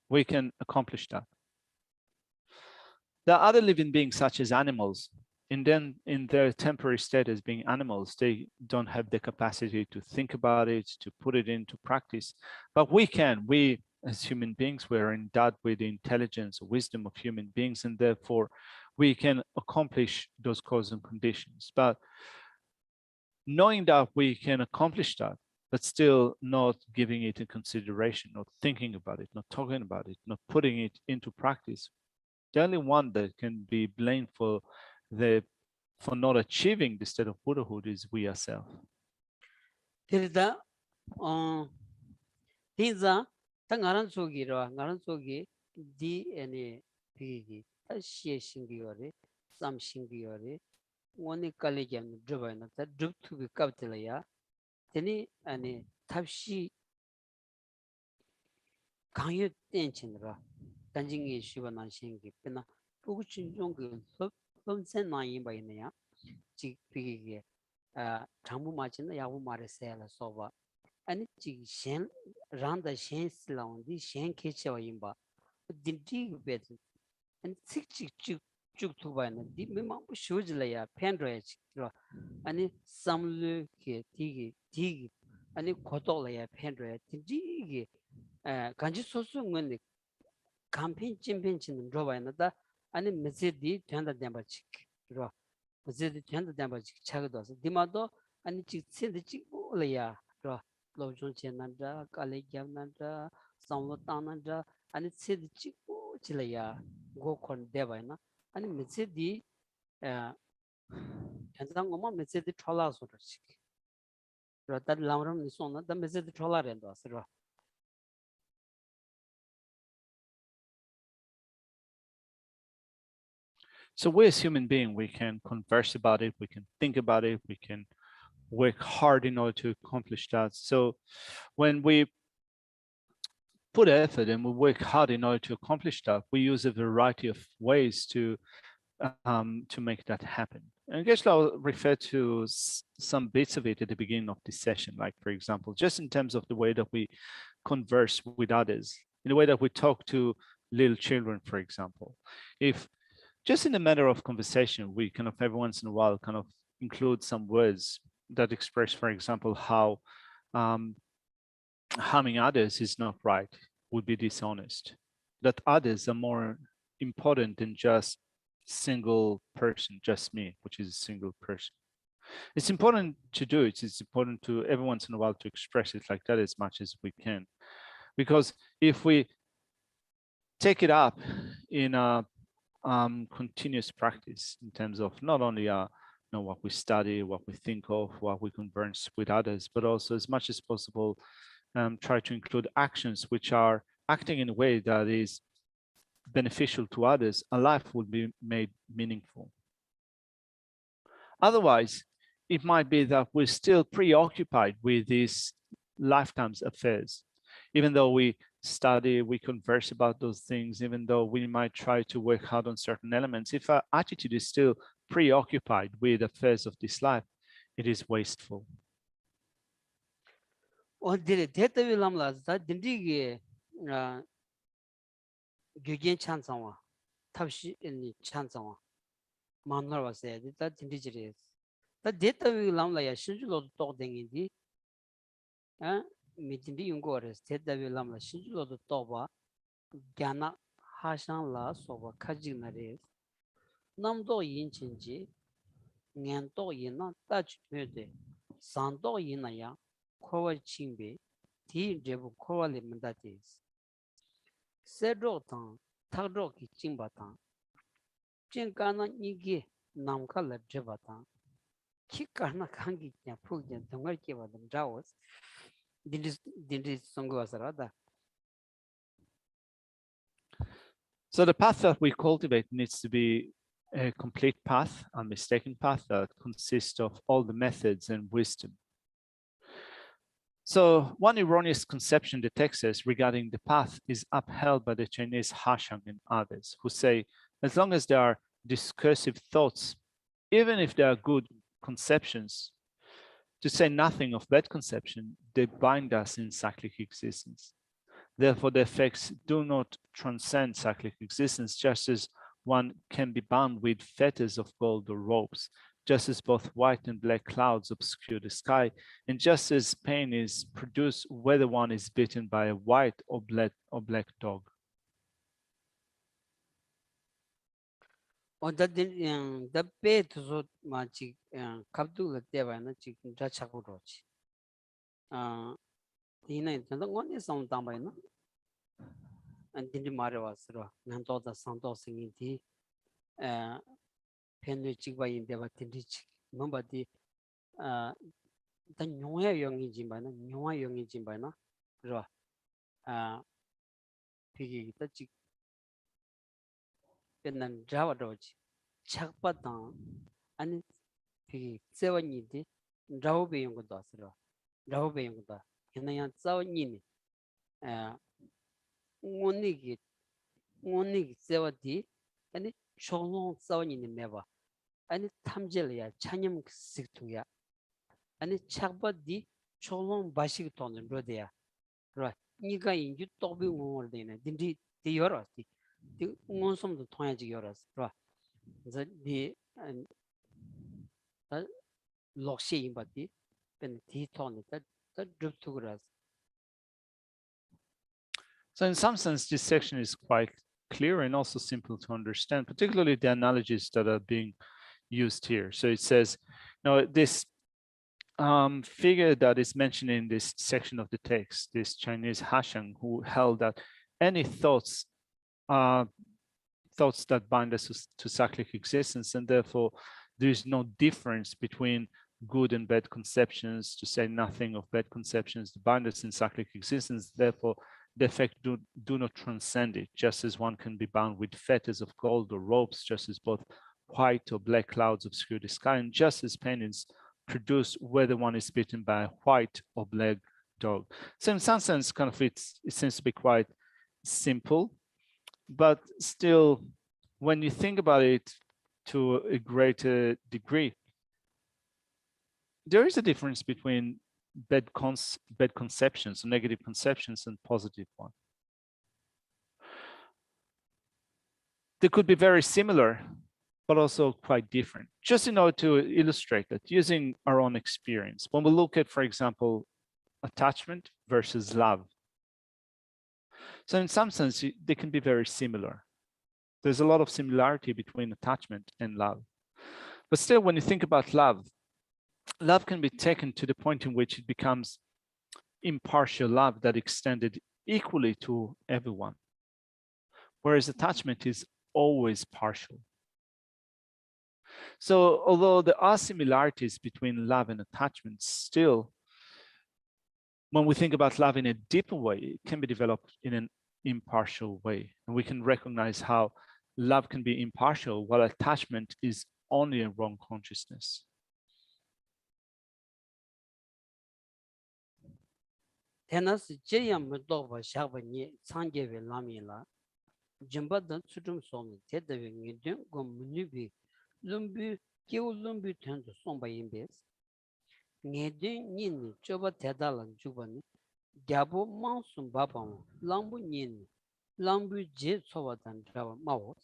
we can accomplish that. There are other living beings such as animals, and then in their temporary state as being animals, they don't have the capacity to think about it, to put it into practice, but we can. We as human beings, we're endowed with the intelligence, wisdom of human beings, and therefore we can accomplish those causes and conditions. But knowing that we can accomplish that, but still not giving it in consideration, not thinking about it, not talking about it, not putting it into practice, the only one that can be blamed for not achieving the state of Buddhahood is we ourselves. ngaran sogi di ene pigi ashie shingiore sam shingiore ngoni kale gyam drubana ta drub tu bi kaptela ya teni ane tabshi 강요 땡친라 단징이 시바난 신기 pena 부구 진종 그 섬센나이 바이네야 지 비기게 장부 마치나 야부 마레세라 소바 아니 지 셴 란다 셴 슬라운디 셴 케체와 임바 딘디 베드 아니 칙칙 쭉 두바는 디 메망 쇼즈라야 펜드레지 아니 삼르 게 디기 아니 고도라야 펜드레 딘디게 간지 소수는 캠페인 챔피언치는 로바이나다 아니 메시디 된다 담바치 로 메시디 된다 담바치 차가도서 디마도 아니 직센데 찍고려야 로 로존 첸난다 칼레기암난다 상로탄난다 아니 세디 찍고 질려야 고콘 데바이나 아니 메시디 현상고마 메시디 촐라소르치 로다 람람 니소나 다 메시디 촐라렌도스 로 So we as human beings, we can converse about it, we can think about it, we can work hard in order to accomplish that. So when we put effort and we work hard in order to accomplish that, we use a variety of ways to make that happen. And Geshe will refer to some bits of it at the beginning of this session, like for example, just in terms of the way that we converse with others, in the way that we talk to little children, for example. If just in a matter of conversation, we kind of every once in a while kind of include some words that express, for example, how harming others is not right, would be dishonest, that others are more important than just single person, just me, which is a single person. It's important to do it. It's important to every once in a while to express it like that as much as we can. Because if we take it up in a continuous practice in terms of not only what we study, what we think of, what we converse with others, but also as much as possible try to include actions which are acting in a way that is beneficial to others, and life will be made meaningful. Otherwise, it might be that we're still preoccupied with these lifetime's affairs, even though we study, we converse about those things, even though we might try to work hard on certain elements. If our attitude is still preoccupied with affairs of this life, it is wasteful. 어디에 대답이 남라다 딘디게 교견 찬성와 탑시 찬성와 만나러 왔어야 다 딘디지리 다 대답이 남라야 신주로도 또 댕이디 미딘디 용거레스 대답이 남라 신주로도 또봐 갸나 하샹라 소바 카지나레 남도 인친지 년도 인나 따지되데 산도 인나야 코와 칭베 디 제부 코와레 만다티스 세로탄 타로키 칭바탄 칭가나 이게 남칼레 제바탄 키카나 칸기냐 푸게 동아르게 받은 자오스 딘디 송고와서라다. So the path that we cultivate needs to be a complete path, a unmistaken path that consists of all the methods and wisdom. So one erroneous conception the text says regarding the path is upheld by the Chinese Hashang and others who say, as long as there are discursive thoughts, even if they are good conceptions, to say nothing of bad conception, they bind us in cyclic existence. Therefore, the effects do not transcend cyclic existence, just as one can be bound with fetters of gold or ropes, just as both white and black clouds obscure the sky, and just as pain is produced whether one is bitten by a white or black dog. 어쨌든 답배 두소 마치 갑두가 때바나 지금 자착으로지 이내 전동원이 상담바이나 안딘지 말해왔으로 난도다 상도생이디 펜을 찍바인데 바딘지 뭔바디 다 용의 용이지 바나 용의 용이지 바나 그러 피기 있다 찍 펜난 자와도지 착바당 아니 피기 세원이디 라오베 용거도 왔으로 라오베 용거도 그냥 싸우니니 오니기 세워디 아니 총롱 싸우니니 매봐 아니 탐젤이야 찬염 식투야 아니 착바디 총롱 바식 돈을 로데야 그래 니가 인주 또비 응원을 되네 딘디 디여라지 디 응원섬도 통하지 여라스 그래 그래서 디 록시 임바디 벤 디톤이다 So in some sense, this section is quite clear and also simple to understand, particularly the analogies that are being used here. So it says, this figure that is mentioned in this section of the text, this Chinese Hashang, who held that any thoughts that bind us to cyclic existence, and therefore there is no difference between good and bad conceptions, to say nothing of bad conceptions, to bind us in cyclic existence. Therefore, the effect do not transcend it, just as one can be bound with fetters of gold or ropes, just as both white or black clouds obscure the sky, and just as pain is produced whether one is bitten by a white or black dog. So in some sense, kind of it seems to be quite simple, but still, when you think about it to a greater degree, there is a difference between bad conceptions, negative conceptions, and positive ones. They could be very similar, but also quite different. Just in order to illustrate that, using our own experience, when we look at, for example, attachment versus love. So in some sense, they can be very similar. There's a lot of similarity between attachment and love. But still, when you think about love, love can be taken to the point in which it becomes impartial love that extended equally to everyone, whereas attachment is always partial. So although there are similarities between love and attachment, still, when we think about love in a deeper way, it can be developed in an impartial way. And we can recognize how love can be impartial while attachment is only a wrong consciousness. Tenas jeyam mudova shabani sanjeve lamila. Jimbadan Tsultrim song Tedaving Indian Gomunubi Lumbu Kiu Lumbu Tendo Somba Imbes. Nedin Nin Joba Tedalan Jubani Gabo Mansum Babam Lambu Nin Lambu Jet Sovatan Java Maos.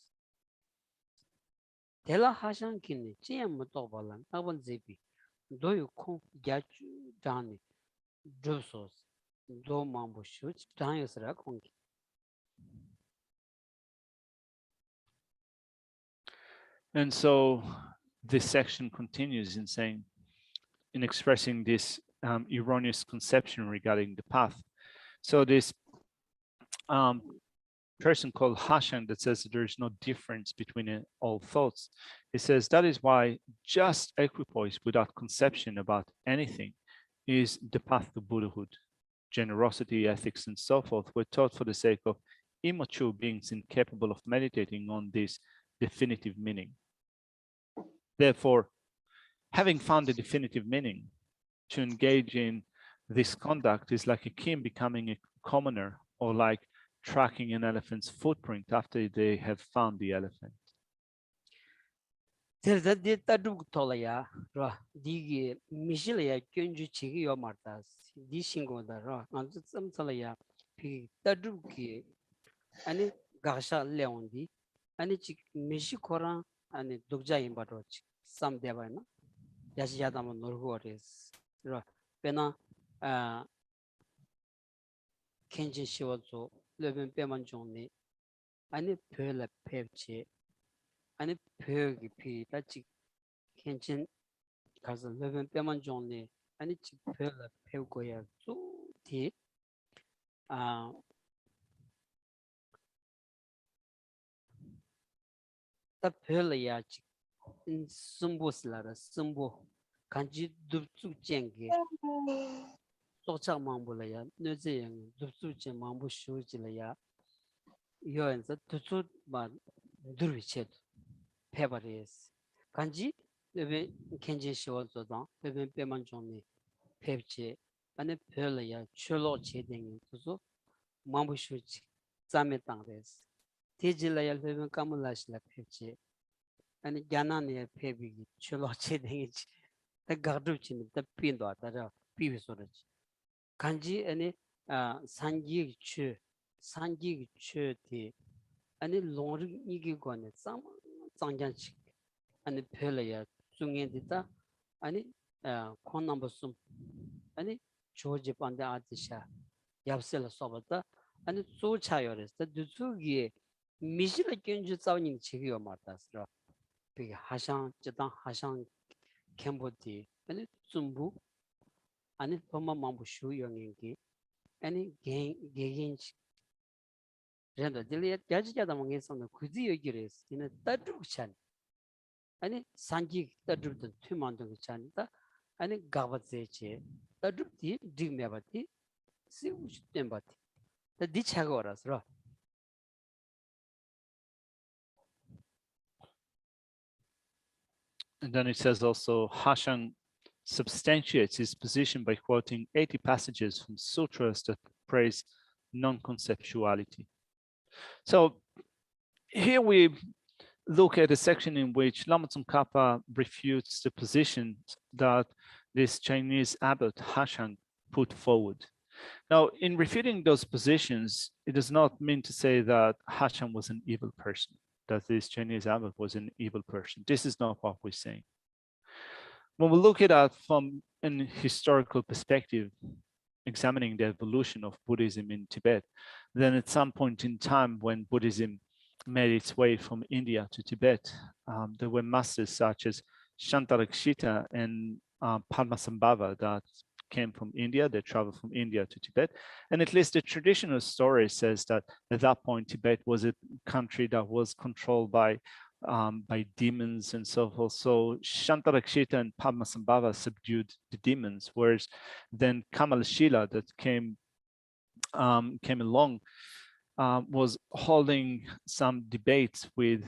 Tela Hashan Kini Jam Mutobalan Avan Zebi Do you con Gachu Dani Drusos Do Mambu Shoots Daniels Rakongi. And so this section continues in saying, in expressing this erroneous conception regarding the path. So this person called Hashan that says that there is no difference between all thoughts, he says that is why just equipoise without conception about anything is the path to Buddhahood. Generosity, ethics, and so forth were taught for the sake of immature beings incapable of meditating on this definitive meaning. Therefore, having found the definitive meaning, to engage in this conduct is like a king becoming a commoner, or like tracking an elephant's footprint after they have found the elephant. Terza de taduk tolaya, ra digi mishilaya kyunju chigi yo martas, di shingo da ra, anzu tsamsalaya pi taduki, ani gaksha leondi, ani chik mishi koran, ani dukja imbato chik, sam deba na, yashi yadama norgo res, ra, pena kenjin shiwazo, leben peman jongni, ani pöla pepche, 아니 벽이 피다 지 괜찮 가서 레벨 빼만 좋네 아니 지 벽을 배우고야 쭉뒤 아 다 별이야 지 승부스라라 승부 간지 둡쭉 쟁게 소차만 볼래야 너제양 둡쭉 망부 쇼지래야 요엔서 둡쭉 마 누르체 페버리스 간지 레벨 켄진 시워서다 레벨 빼만 좋네 펩지 안에 별이야 출로 제댕이 그래서 망부슈지 잠에 땅데스 티질라야 레벨 까물라실라 펩지 아니 야나네 펩이 출로 제댕이지 다 가르치는 다 핀도 다라 비비소르지 간지 아니 산지 추티 아니 롱르 이게 거네 쌈 장장치 아니 별이야 중엔디다 아니 콘 넘버 숨 아니 조지 반데 아디샤 얍셀 소바다 아니 소차요레스 두수기 미실의 견주 싸우는 지기요 맞다스라 그 하상 저당 하상 캠보디 아니 좀부 아니 도마망부 슈용인기 아니 개인치 렌더 딜리에 야지자다 몽에서는 굳이 얘기를 했어 이는 따뜻한 아니 산지 따뜻한 투만도 괜찮다 아니 가바제체 따뜻히 딩메바티 시우스템바티 다 디차가 알아서 And then it says also, Hashan substantiates his position by quoting 80 passages from sutras that praise non-conceptuality. So here we look at a section in which Lama Tsongkhapa refutes the position that this Chinese abbot Hashan put forward. Now, in refuting those positions, it does not mean to say that Hashan was an evil person, that this Chinese abbot was an evil person. This is not what we're saying. When we look at that from an historical perspective, examining the evolution of Buddhism in Tibet, then at some point in time when Buddhism made its way from India to Tibet, there were masters such as Shantarakshita and Padmasambhava that came from India. They traveled from India to Tibet. And at least the traditional story says that at that point, Tibet was a country that was controlled by demons and so forth. So Shantarakshita and Padmasambhava subdued the demons, whereas then Kamalashila that came along was holding some debates with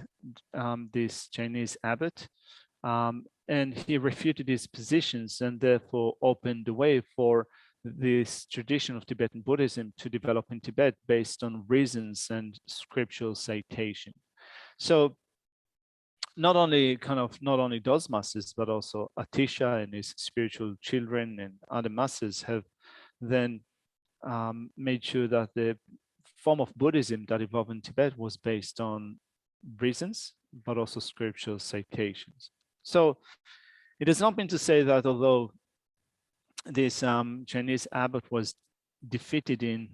this Chinese abbot, and he refuted his positions and therefore opened the way for this tradition of Tibetan Buddhism to develop in Tibet based on reasons and scriptural citation. So not only those masters, but also Atisha and his spiritual children and other masters have then made sure that the form of Buddhism that evolved in Tibet was based on reasons, but also scriptural citations. So it has not been to say that although this Chinese abbot was defeated in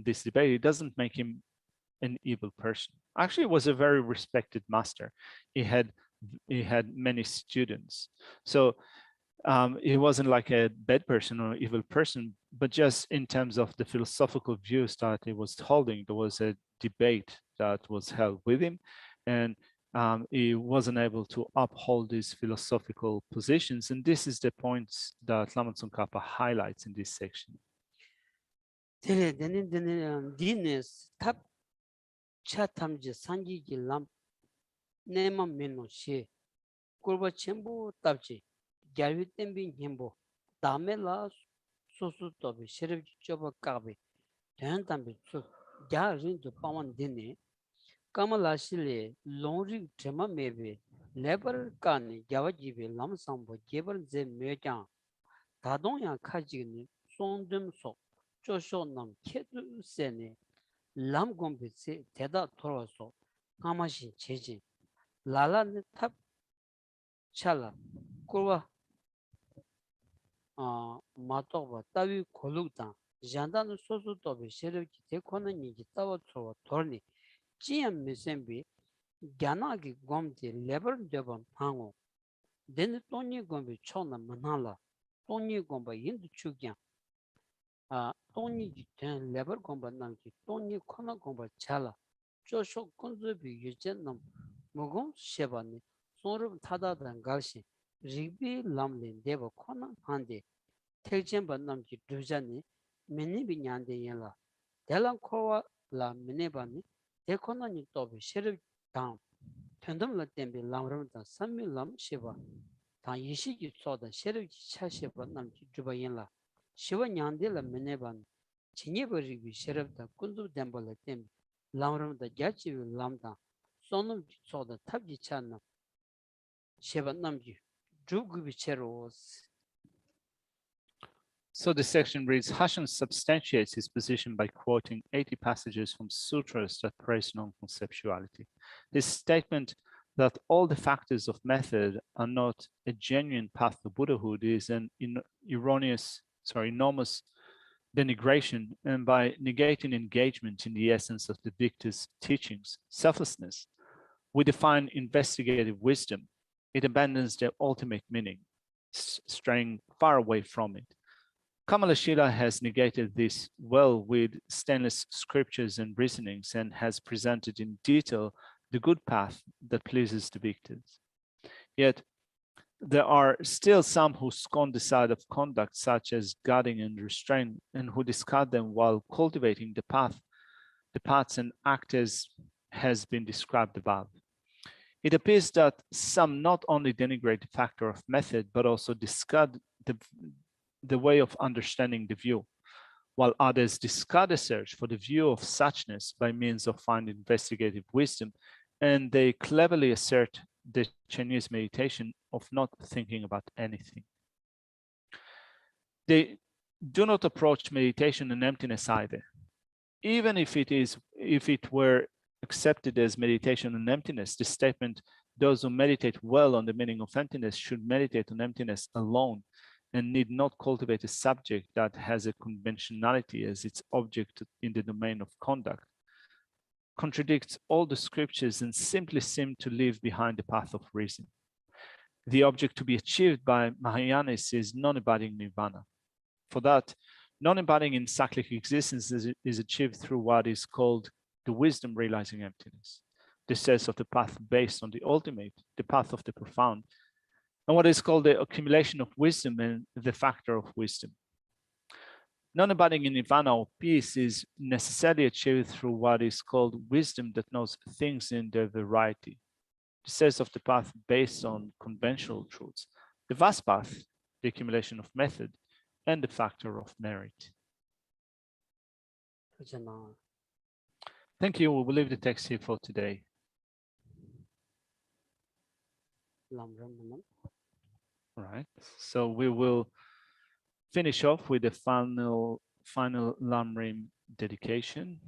this debate, it doesn't make him an evil person. Actually, he was a very respected master. He had many students. So he wasn't like a bad person or evil person, but just in terms of the philosophical views that he was holding, there was a debate that was held with him, and he wasn't able to uphold his philosophical positions. And this is the points that Lama Tsongkhapa highlights in this section. kurba chenpo tabchi gyarvi tembi nyembo dame la sosu tobi sherib choba kabi ten tambi tsu gyar rindu pawan dine kama lashile longri trema mebe lebar kani gyawa jibe lam sambo gebar ze mekyang dadong yang kajigni sondum so chosho nam ketu sene lam gombe se teda torwa so kamashin chejin lala ne tab chala kurwa matokwa tawi kolukta jandan sosu tobe sherevki tekona niki tawa tsowa torni jiyam mesembi gyanagi gomdi lebar deban hango deni tonyi gombi chona manala tonyi gomba yindu chugyan tonyi ten lebar gomba namki tonyi kona gomba chala chosho kunzubi yujen nam mugon shebani sonrub tadadan galshi rigbi lamlin deba kona hande telchenba namki dujani menibi nyande yenla delan kowa la menebani dekona ni tobi sherib tam tendamla tembi lamrim dan sammi lam sheba tan yishi ki tsoda sherib ki cha sheba namki juba yenla sheba nyande la menebani chinyeba rigbi sherib dan kundu demba la tembi lamrim da gyachibi lamdan sonum ki tsoda tabji chanam So the section reads, Hashan substantiates his position by quoting 80 passages from sutras that praise non-conceptuality. His statement that all the factors of method are not a genuine path to Buddhahood is an enormous denigration, and by negating engagement in the essence of the victor's teachings, selflessness, we define investigative wisdom. It abandons their ultimate meaning, straying far away from it. Kamalashila has negated this well with stainless scriptures and reasonings and has presented in detail the good path that pleases the victors. Yet, there are still some who scorn the side of conduct such as guarding and restraint and who discard them while cultivating the paths and act as has been described above. It appears that some not only denigrate the factor of method, but also discard the way of understanding the view, while others discard the search for the view of suchness by means of finding investigative wisdom, and they cleverly assert the Chinese meditation of not thinking about anything. They do not approach meditation in emptiness either. Even if it were accepted as meditation on emptiness, the statement, those who meditate well on the meaning of emptiness should meditate on emptiness alone and need not cultivate a subject that has a conventionality as its object in the domain of conduct, contradicts all the scriptures and simply seem to leave behind the path of reason. The object to be achieved by Mahayanists is non-abiding nirvana. For that, non-embodying in cyclic existence is achieved through what is called the wisdom realizing emptiness, the sense of the path based on the ultimate, the path of the profound, and what is called the accumulation of wisdom and the factor of wisdom. Non-abiding in nirvana or peace is necessarily achieved through what is called wisdom that knows things in their variety, the sense of the path based on conventional truths, the vast path, the accumulation of method, and the factor of merit. Thank you. We will leave the text here for today. All right. So we will finish off with the final Lamrim dedication.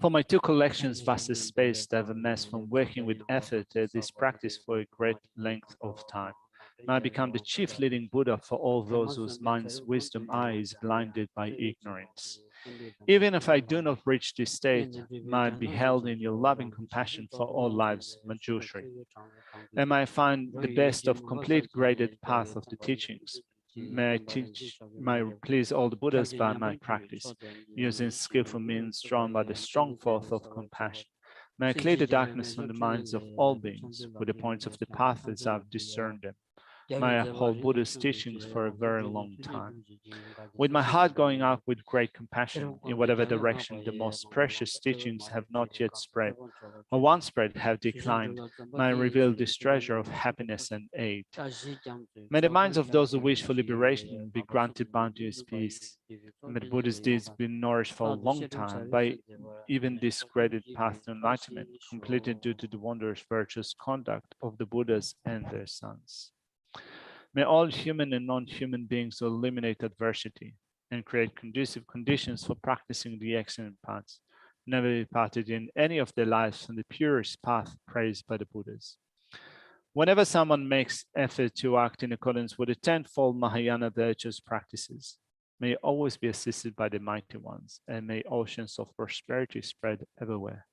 For my two collections, vast space that have amassed from working with effort at this practice for a great length of time, may I become the chief leading Buddha for all those whose minds' wisdom eye is blinded by ignorance. Even if I do not reach this state, may I be held in your loving compassion for all lives, Manjushri. And may I find the best of complete graded path of the teachings. May I please all the Buddhas by my practice, using skillful means drawn by the strong force of compassion. May I clear the darkness from the minds of all beings with the points of the path as I've discerned them. May I uphold Buddha's teachings for a very long time. With my heart going out with great compassion in whatever direction the most precious teachings have not yet spread, or once spread have declined, may I reveal this treasure of happiness and aid. May the minds of those who wish for liberation be granted bounteous peace. May the Buddha's deeds be nourished for a long time by even this graded path to enlightenment, completed due to the wondrous virtuous conduct of the Buddhas and their sons. May all human and non-human beings eliminate adversity and create conducive conditions for practicing the excellent paths, never departed in any of their lives from the purest path praised by the Buddhas. Whenever someone makes effort to act in accordance with the tenfold Mahayana virtuous practices, may always be assisted by the mighty ones, and may oceans of prosperity spread everywhere.